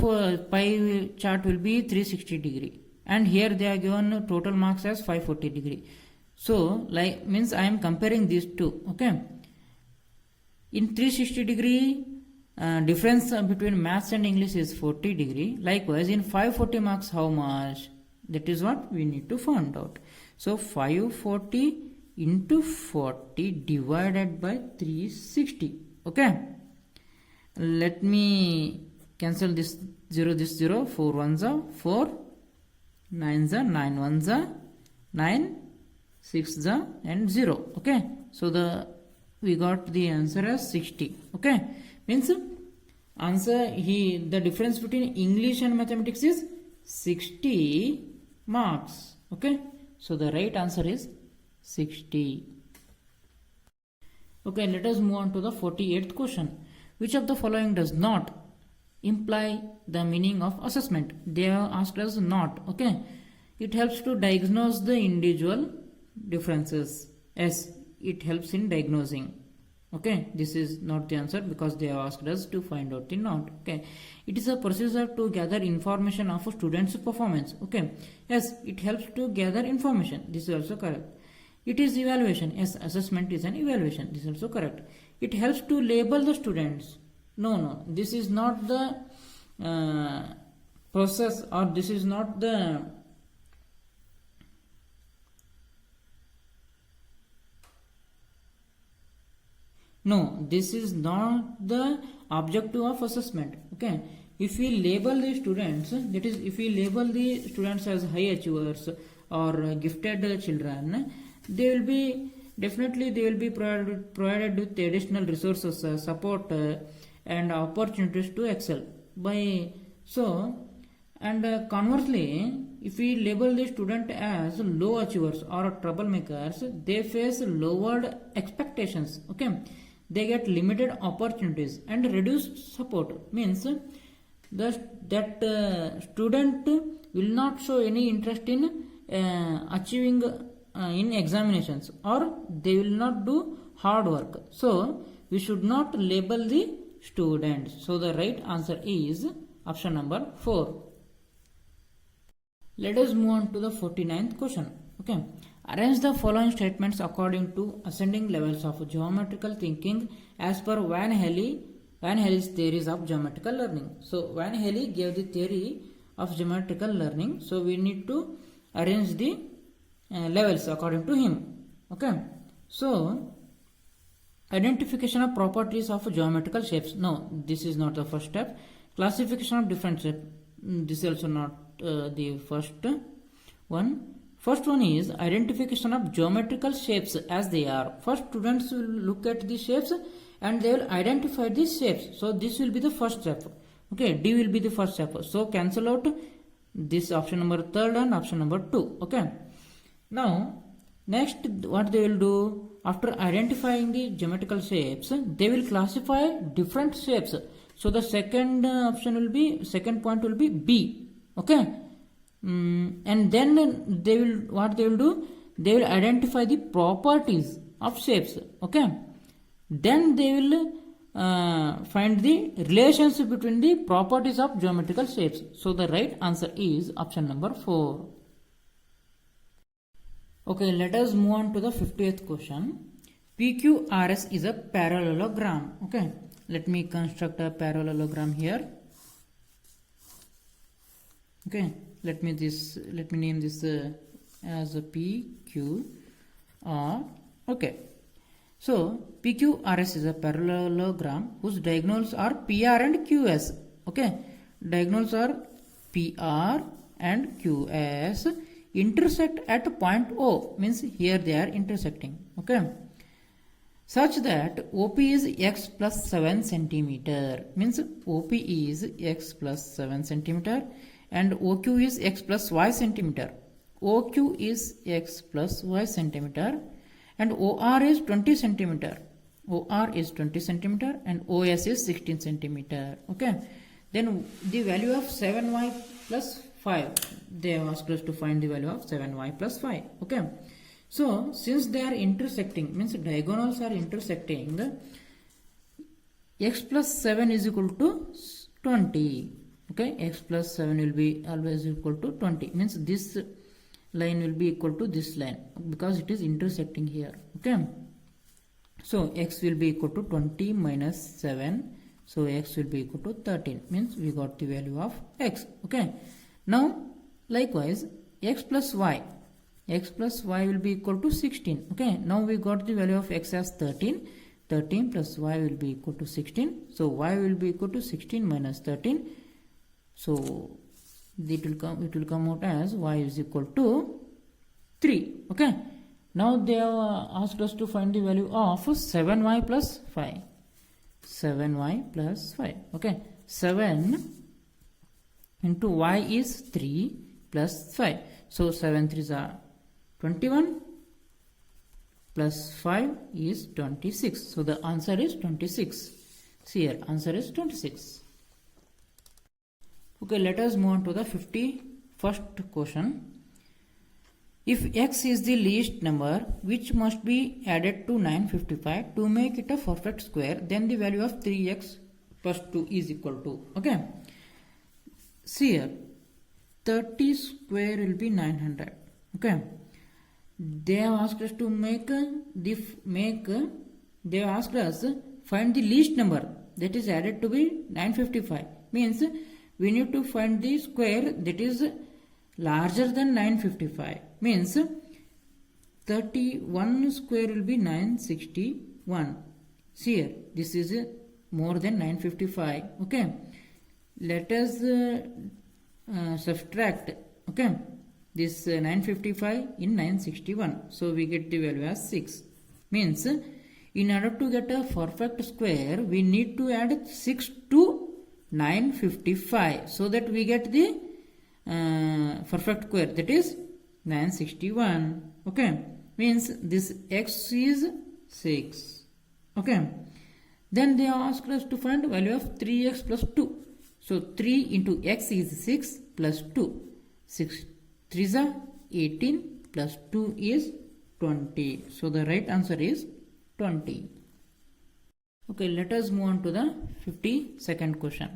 pie chart will be 360 degree, and here they are given total marks as 540 degree. So like means I am comparing these two. Okay. In 360 degree difference between maths and English is 40 degree. Likewise in 540 marks how much? That is what we need to find out. So 540 into 40 divided by 360. Okay. Let me cancel this 0, 4 ones are 4, 9s are 9 ones are 9, 6s are and 0. Okay. So we got the answer as 60. Okay. Means answer the difference between English and mathematics is 60 marks. Okay. So the right answer is 60. Okay, let us move on to the 48th question. Which of the following does not imply the meaning of assessment? They have asked us not. Okay. It helps to diagnose the individual differences. Yes, it helps in diagnosing. Okay. This is not the answer because they have asked us to find out the not. Okay. It is a procedure to gather information of a student's performance. Okay. Yes, it helps to gather information. This is also correct. It is evaluation. Yes, assessment is an evaluation. This is also correct. It helps to label the students. No, this is not the process, or this is not the this is not the objective of assessment. Okay. If we label the students, that is, if we label the students as high achievers or gifted children, they will be provided with additional resources, support, and opportunities to excel. Conversely, if we label the student as low achievers or troublemakers, they face lowered expectations. Okay, they get limited opportunities and reduced support. Means that student will not show any interest in achieving in examinations, or they will not do hard work. So we should not label the students. So the right answer is option number 4. Let us move on to the 49th question. Okay. Arrange the following statements according to ascending levels of geometrical thinking as per Van Helly's theories of geometrical learning. So Van Helly gave the theory of geometrical learning. So we need to arrange the levels according to him. Okay. So identification of properties of geometrical shapes. No, this is not the first step. Classification of different shapes. This is also not the first one. First one is identification of geometrical shapes as they are. First, students will look at the shapes and they will identify these shapes. So this will be the first step. Okay, D will be the first step. So cancel out this option number 3rd and option number 2. Okay. Now next what they will do, after identifying the geometrical shapes, they will classify different shapes. So the second second point will be B. Okay. And then they will do? They will identify the properties of shapes. Okay. Then they will find the relationship between the properties of geometrical shapes. So the right answer is option number 4. Okay, let us move on to the 50th question. PQRS is a parallelogram. Okay, let me construct a parallelogram here. Okay, let me name this as a PQR. Okay, so PQRS is a parallelogram whose diagonals are PR and QS. Okay, diagonals are PR and QS intersect at point O, means here they are intersecting. Okay, such that OP is x plus 7 centimeter, means OP is x plus 7 centimeter and OQ is x plus y centimeter. OQ is x plus y centimeter and OR is 20 centimeter. OR is 20 centimeter and OS is 16 centimeter. Okay, then the value of 7y plus 5, they have asked us to find the value of 7y plus 5. Okay, so since they are intersecting, means diagonals are intersecting, x plus 7 is equal to 20. Okay, x plus 7 will be always equal to 20, means this line will be equal to this line because it is intersecting here. Okay, so x will be equal to 20 minus 7, so x will be equal to 13, means we got the value of x. Okay, now likewise x plus y will be equal to 16. Okay, now we got the value of x as 13. 13 plus y will be equal to 16, so y will be equal to 16 minus 13, so it will come out as y is equal to 3. Okay, now they have asked us to find the value of 7y plus 5. 7y plus 5. Okay, 7 into y is 3 plus 5. So 7 3s are 21 plus 5 is 26. So the answer is 26. See here, answer is 26. Okay, let us move on to the 51st question. If x is the least number which must be added to 955 to make it a perfect square, then the value of 3x plus 2 is equal to. Okay, see here, 30 square will be 900. Okay, they have asked us to they have asked us find the least number that is added to be 955, means we need to find the square that is larger than 955, means 31 square will be 961. See here, this is more than 955. Okay, let us subtract, okay, this 955 in 961, so we get the value as 6, means in order to get a perfect square we need to add 6 to 955 so that we get the perfect square, that is 961. Okay, means this x is 6. Okay, then they asked us to find the value of 3x plus 2. So 3 into x is 6 plus 2. 6 3s are 18 plus 2 is 20. So the right answer is 20. Okay, let us move on to the 52nd question.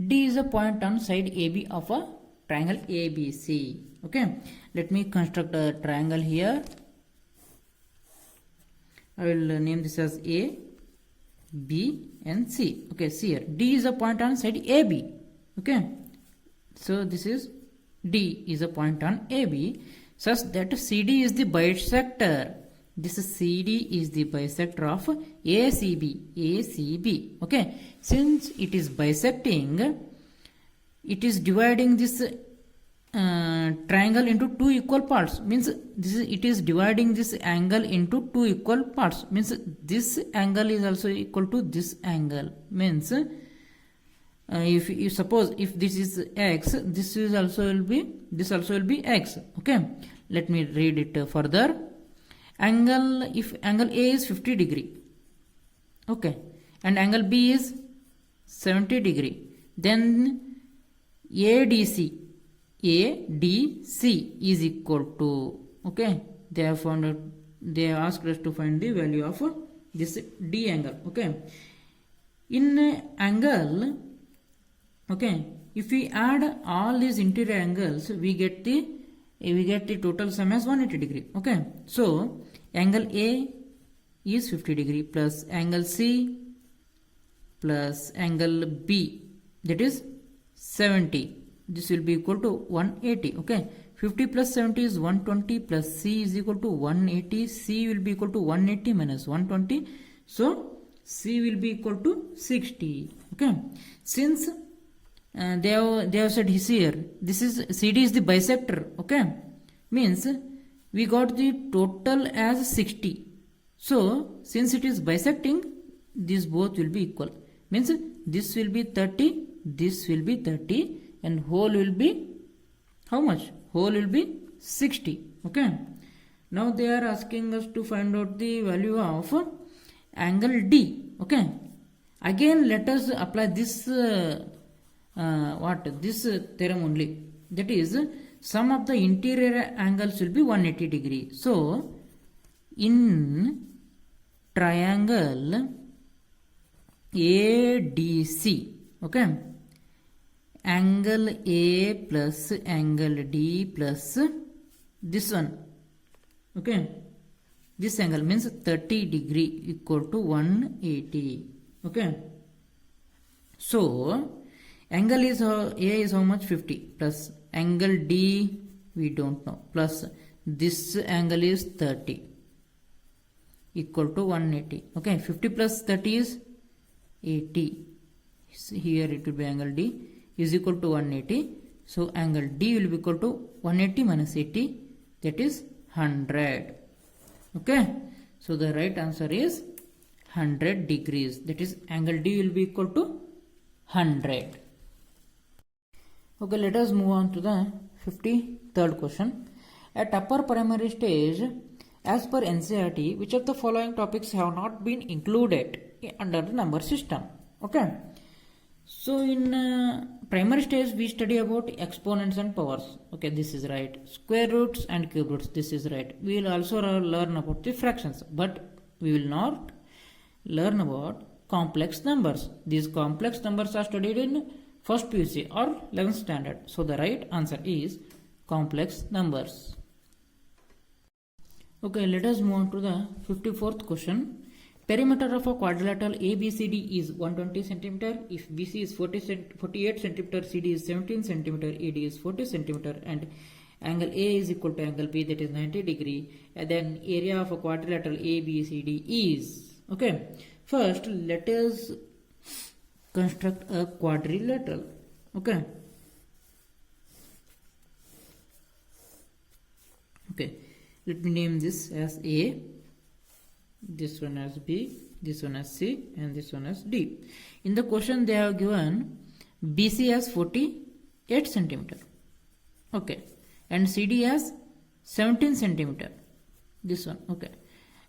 D is a point on side AB of a triangle ABC. Okay, let me construct a triangle here. I will name this as A, B and C. Okay, see here, D is a point on side AB. Okay, so this is D is a point on AB such that CD is the bisector. This CD is the bisector of ACB. Okay, since it is bisecting, it is dividing this triangle into two equal parts, means it is dividing this angle into two equal parts, means this angle is also equal to this angle, means if you suppose if this is x, this also will be x. Okay, let me read it further. Angle, if angle A is 50 degree, okay, and angle B is 70 degree, then ADC is equal to, okay, they have found out, they have asked us to find the value of this D angle, okay. In angle, okay, if we add all these interior angles, we get the total sum as 180 degree, okay. So angle A is 50 degree plus angle C plus angle B, that is 70, this will be equal to 180, okay. 50 plus 70 is 120 plus C is equal to 180. C will be equal to 180 minus 120, so C will be equal to 60, okay. Since they have said here, this is CD is the bisector, okay, means we got the total as 60. So since it is bisecting, these both will be equal, means this will be 30, this will be 30, and whole will be how much? Whole will be 60, okay. Now they are asking us to find out the value of angle D, okay. Again let us apply this this theorem only, that is sum of the interior angles will be 180 degree. So in triangle ADC, okay, angle A plus angle D plus this one, okay, this angle means 30 degree equal to 180, okay. So angle is A is how much? 50 plus angle D we don't know, plus this angle is 30 equal to 180, okay. 50 plus 30 is 80, here it will be angle D is equal to 180, so angle D will be equal to 180 minus 80, that is 100, okay. So the right answer is 100 degrees, that is angle D will be equal to 100. Okay, let us move on to the 53rd question. At upper primary stage, as per NCERT, which of the following topics have not been included under the number system, okay. So in primary stage we study about exponents and powers, okay, this is right. Square roots and cube roots, this is right. We will also learn about the fractions, but we will not learn about complex numbers. These complex numbers are studied in first PUC or 11th standard. So the right answer is complex numbers. Okay, let us move on to the 54th question. Perimeter of a quadrilateral ABCD is 120 cm. If BC is 48 cm, CD is 17 cm, AD is 40 cm, and angle A is equal to angle B, that is 90 degree, and then area of a quadrilateral ABCD is, okay. First let us construct a quadrilateral, okay. Okay, let me name this as A, this one as B, this one as C, and this one as D. In the question they have given BC as 48 cm, okay, and CD as 17 cm, this one, okay,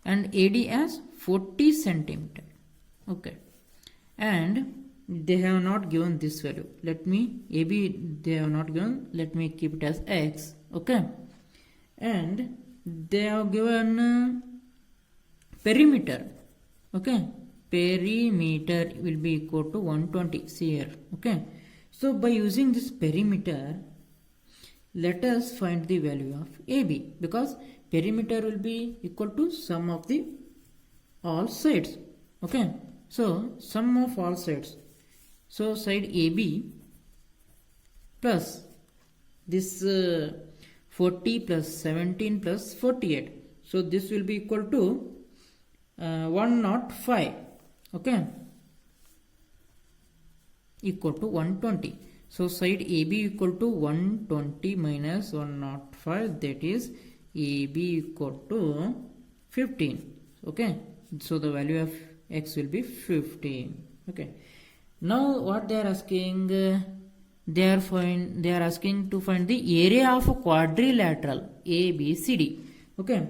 and AD as 40 cm, okay, and they have not given this value. Let me, AB they have not given, let me keep it as X, okay, and they have given perimeter, okay, perimeter will be equal to 120, see here, okay. So by using this perimeter, let us find the value of AB, because perimeter will be equal to sum of the all sides, okay. So sum of all sides, so side AB plus this 40 plus 17 plus 48, so this will be equal to 105, okay, equal to 120. So side AB equal to 120 minus 105, that is AB equal to 15, okay. So the value of X will be 15, okay. Now what they are asking, they are asking to find the area of a quadrilateral ABCD, okay.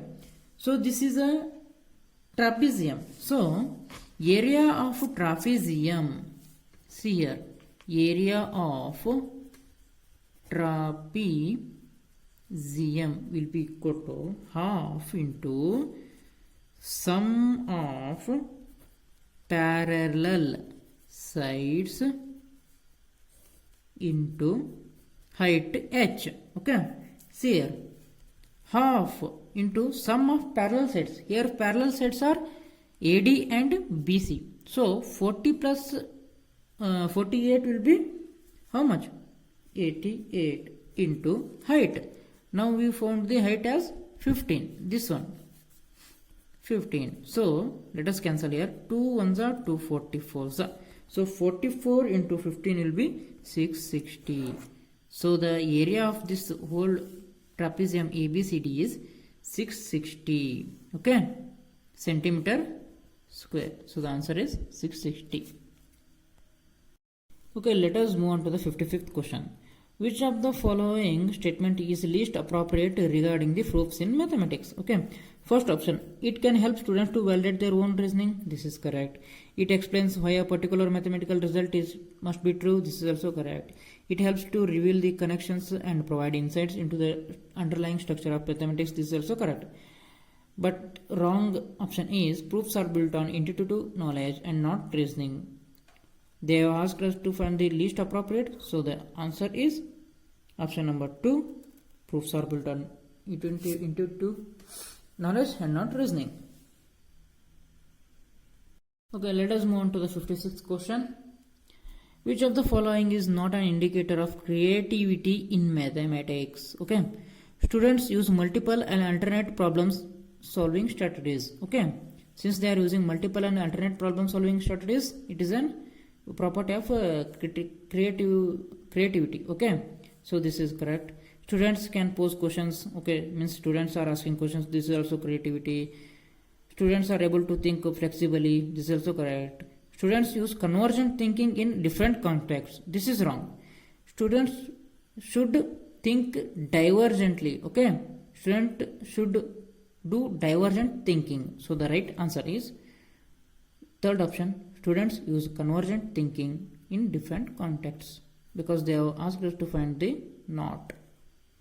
So this is a trapezium. So area of trapezium, see here, area of trapezium will be equal to half into sum of parallel sides into height h. Okay, see here, half into sum of parallel sides. Here parallel sides are AD and BC. So 40 plus 48 will be how much? 88 into height. Now we found the height as 15. This one 15. So let us cancel here. 2 ones are 244s. So 44 into 15 will be 660. So the area of this whole trapezium ABCD is 660. Okay, centimeter square. So the answer is 660. Okay, let us move on to the 55th question. Which of the following statement is least appropriate regarding the proofs in mathematics? Okay, first option, it can help students to validate their own reasoning. This is correct. It explains why a particular mathematical result must be true. This is also correct. It helps to reveal the connections and provide insights into the underlying structure of mathematics. This is also correct. But wrong option is proofs are built on intuitive knowledge and not reasoning. They have asked us to find the least appropriate. So the answer is option number 2. Proofs are built on intuitive knowledge and not reasoning. Okay, let us move on to the 56th question. Which of the following is not an indicator of creativity in mathematics? Okay, students use multiple and alternate problems solving strategies. Okay, since they are using multiple and alternate problem solving strategies, it is an property of creativity. Okay, so this is correct. Students can pose questions. Okay, means students are asking questions. This is also creativity. Students are able to think flexibly. This is also correct. Students use convergent thinking in different contexts. This is wrong. Students should think divergently. Okay, student should do divergent thinking. So the right answer is third option. Students use convergent thinking in different contexts, because they have asked us to find the not.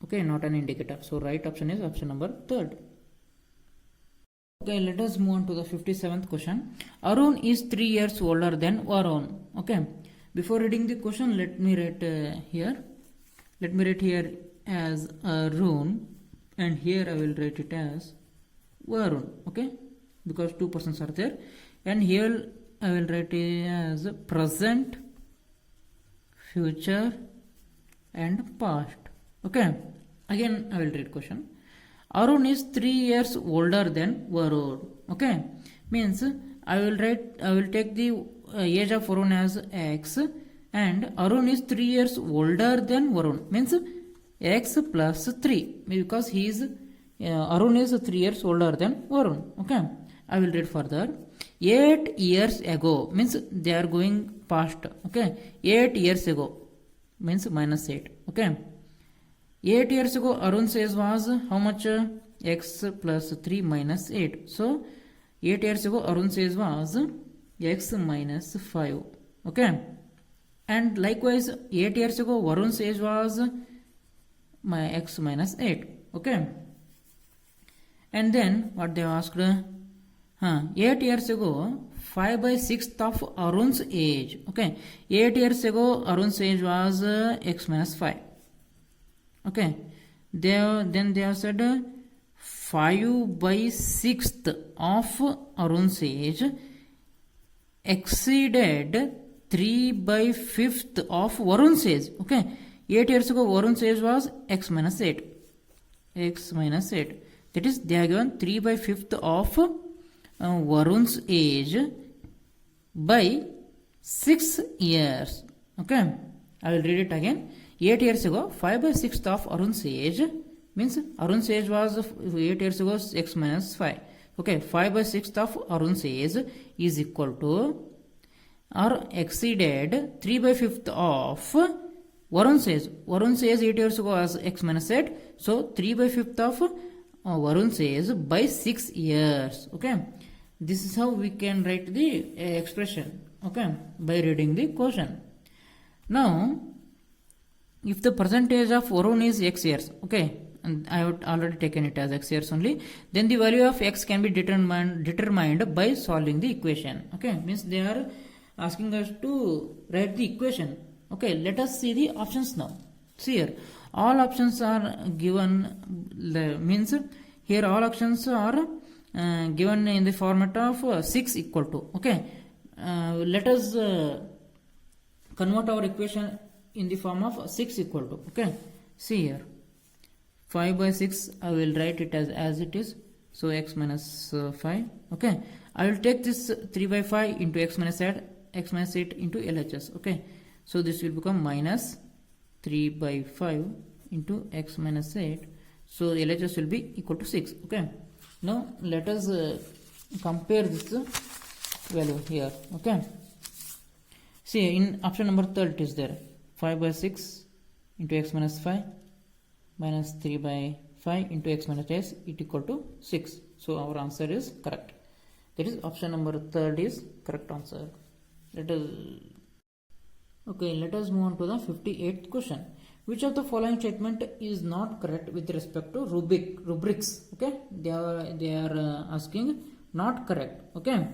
Okay, not an indicator. So right option is option number 3rd. Okay, let us move on to the 57th question. Arun is 3 years older than Varun. Okay, before reading the question, let me write here. Let me write here as Arun, and here I will write it as Varun. Okay, because two persons are there, and here I will write it as present, future, and past. Okay, again I will read question. Arun is 3 years older than Varun. Okay, means I will take the age of Varun as X, and Arun is 3 years older than Varun, means X plus 3, because he is Arun is 3 years older than Varun. Okay, I will read further. 8 years ago, means they are going past. Okay, 8 years ago means minus 8. Okay, 8 years ago Arun's age was how much? X plus 3 minus 8. So 8 years ago Arun's age was X minus 5. Okay, and likewise 8 years ago Varun's age was X minus 8. Okay, and then what they asked, 8 years ago 5 by 6th of Arun's age. Okay, 8 years ago Arun's age was X minus 5. Okay, then they have said 5 by 6th of Arun's age exceeded 3 by 5th of Varun's age. Okay, 8 years ago Varun's age was X minus 8. X minus 8. That is, they have given 3 by 5th of Varun's age by 6 years. Okay, I will read it again. 8 years ago 5 by 6th of Arun's age, means Arun's age was 8 years ago X minus 5. Okay, 5 by 6th of Arun's age is equal to or exceeded 3 by 5th of Varun's age. Varun's age 8 years ago was X minus 8. So 3 by 5th of Varun says by 6 years. Okay, this is how we can write the expression. Okay, by reading the question. Now, if the percentage of Varun is x years, okay, and I have already taken it as x years only, then the value of x can be determined by solving the equation. Okay, means they are asking us to write the equation. Okay, let us see the options now. See here, all options are given, means here all options are given in the format of 6 equal to. Okay, let us convert our equation in the form of 6 equal to. Okay, see here, 5 by 6 I will write it as it is, so x minus 5. Okay, I will take this 3 by 5 into x minus 8 into LHS. Okay, so this will become minus 3 by 5 into x minus 8, so LHS will be equal to 6. Okay, now let us compare this value here. Okay, see in option number 3 it is there, 5 by 6 into x minus 5 minus 3 by 5 into x minus 8 it equal to 6. So our answer is correct. That is option number 3 is correct answer. Let us move on to the 58th question. Which of the following statement is not correct with respect to rubrics? Okay, they are asking not correct. Okay,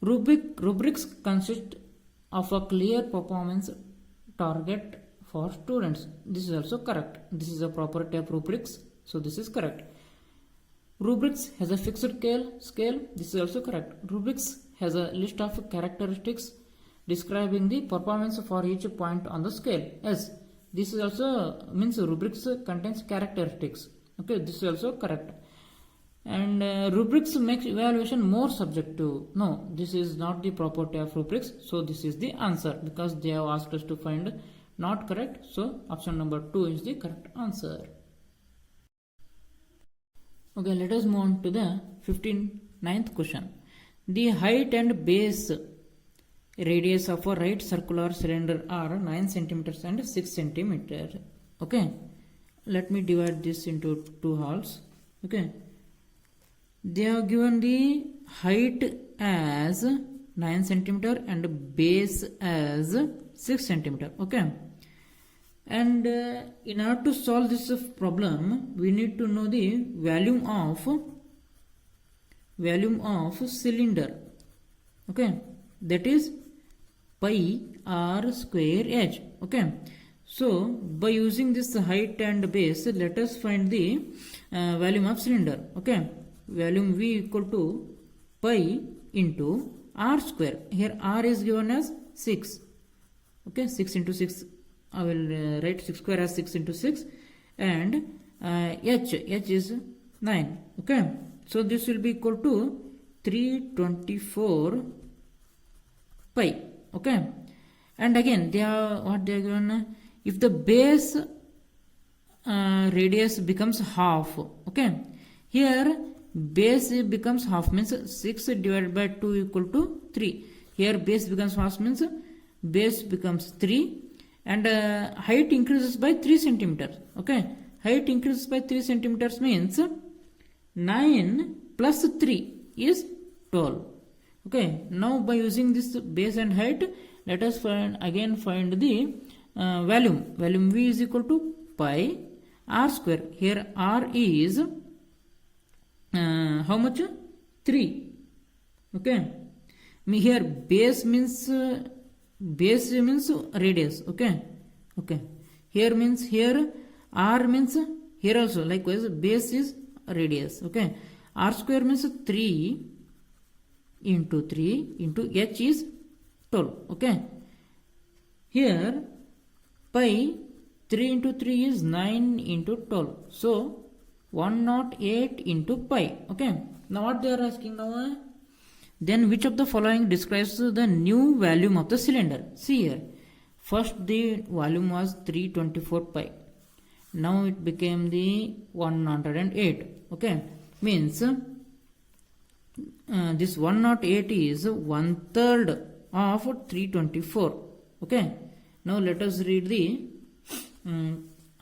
rubrics consist of a clear performance target for students. This is also correct. This is a property of rubrics, so this is correct. Rubrics has a fixed scale. This is also correct. Rubrics has a list of characteristics describing the performance for each point on the scale. Yes, this is also means rubrics contains characteristics. Okay, this is also correct. And rubrics makes evaluation more subjective. No, this is not the property of rubrics, so this is the answer, because they have asked us to find not correct, so option number 2 is the correct answer. Okay, let us move on to the 59th question. The height and base radius of a right circular cylinder are 9 centimeters and 6 centimeters. Okay, let me divide this into two halves. Okay, they have given the height as 9 centimeter and base as 6 centimeter. Okay, and in order to solve this problem, we need to know the volume of cylinder. Okay, that is pi r square h. Okay, so by using this height and base, let us find the volume of cylinder. Okay, volume V equal to pi into r square. Here r is given as 6. Okay, 6 into 6, I will write 6 square as 6 into 6, and h is 9. Okay, so this will be equal to 324 pi. Okay, and again they are given, if the base radius becomes half. Okay, here base becomes half, means 6 divided by 2 equal to 3. Here base becomes half, means base becomes 3, and height increases by 3 centimeters. Okay, height increases by 3 centimeters means 9 plus 3 is 12. Okay, now by using this base and height, let us find the volume. Volume V is equal to pi r square. Here r is how much? 3. Okay, here base means radius. Okay, here means, here r means, here also likewise base is radius. Okay, r square means 3 into 3 into h is 12. Okay, here pi 3 into 3 is 9 into 12, so 108 into pi. Okay, now what they are asking now, then which of the following describes the new volume of the cylinder? See here, first the volume was 324 pi, now it became the 108. Okay, means this 108 is 1/3 of 324. Okay, now let us read the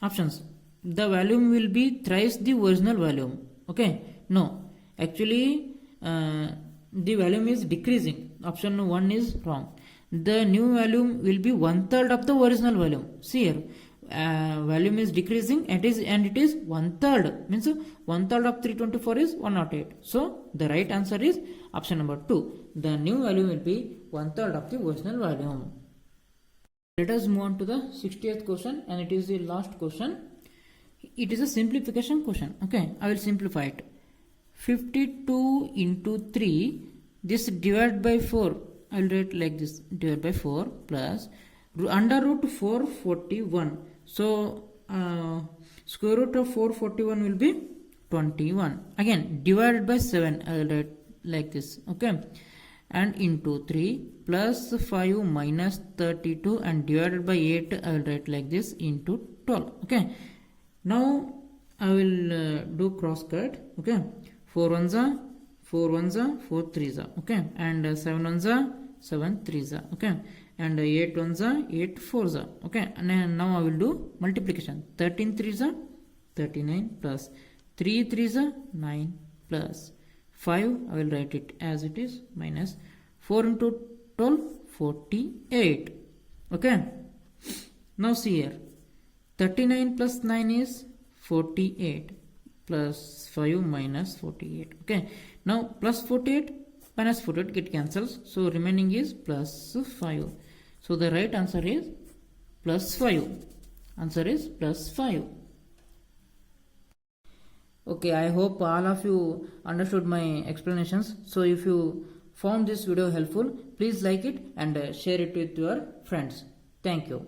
options. the volume will be thrice the original volume. Okay, no, actually the volume is decreasing. Option 1 is wrong. The new volume will be 1/3 of the original volume. See here, volume is decreasing and it is 1/3, means 1/3 of 324 is 108. So the right answer is option number 2. The new volume will be 1/3 of the original volume. Let us move on to the 60th question, and it is the last question. It is a simplification question. Okay, I will simplify it. 52 into 3, this divided by 4, I will write like this, divided by 4 plus under root 441. So square root of 441 will be 21. Again divided by 7, I will write like this. Okay, and into 3 plus 5 minus 32 and divided by 8, I will write like this, into 12. Okay, now I will do cross cut. Okay, 4 ones are 4 ones are 4 threes are. Okay, and 7 ones are 7 threes are. Okay, and 8 ones are 8 fours are. Okay, and now I will do multiplication. 13 threes are 39 plus 3 threes are 9 plus 5, I will write it as it is, minus 4 into 12, 48. Okay, now see here, 39 plus 9 is 48 plus 5 minus 48. Okay, now plus 48 minus 48 get cancels, so remaining is plus 5. So the right answer is plus 5. Answer is plus 5. Okay, I hope all of you understood my explanations. So if you found this video helpful, please like it and share it with your friends. Thank you.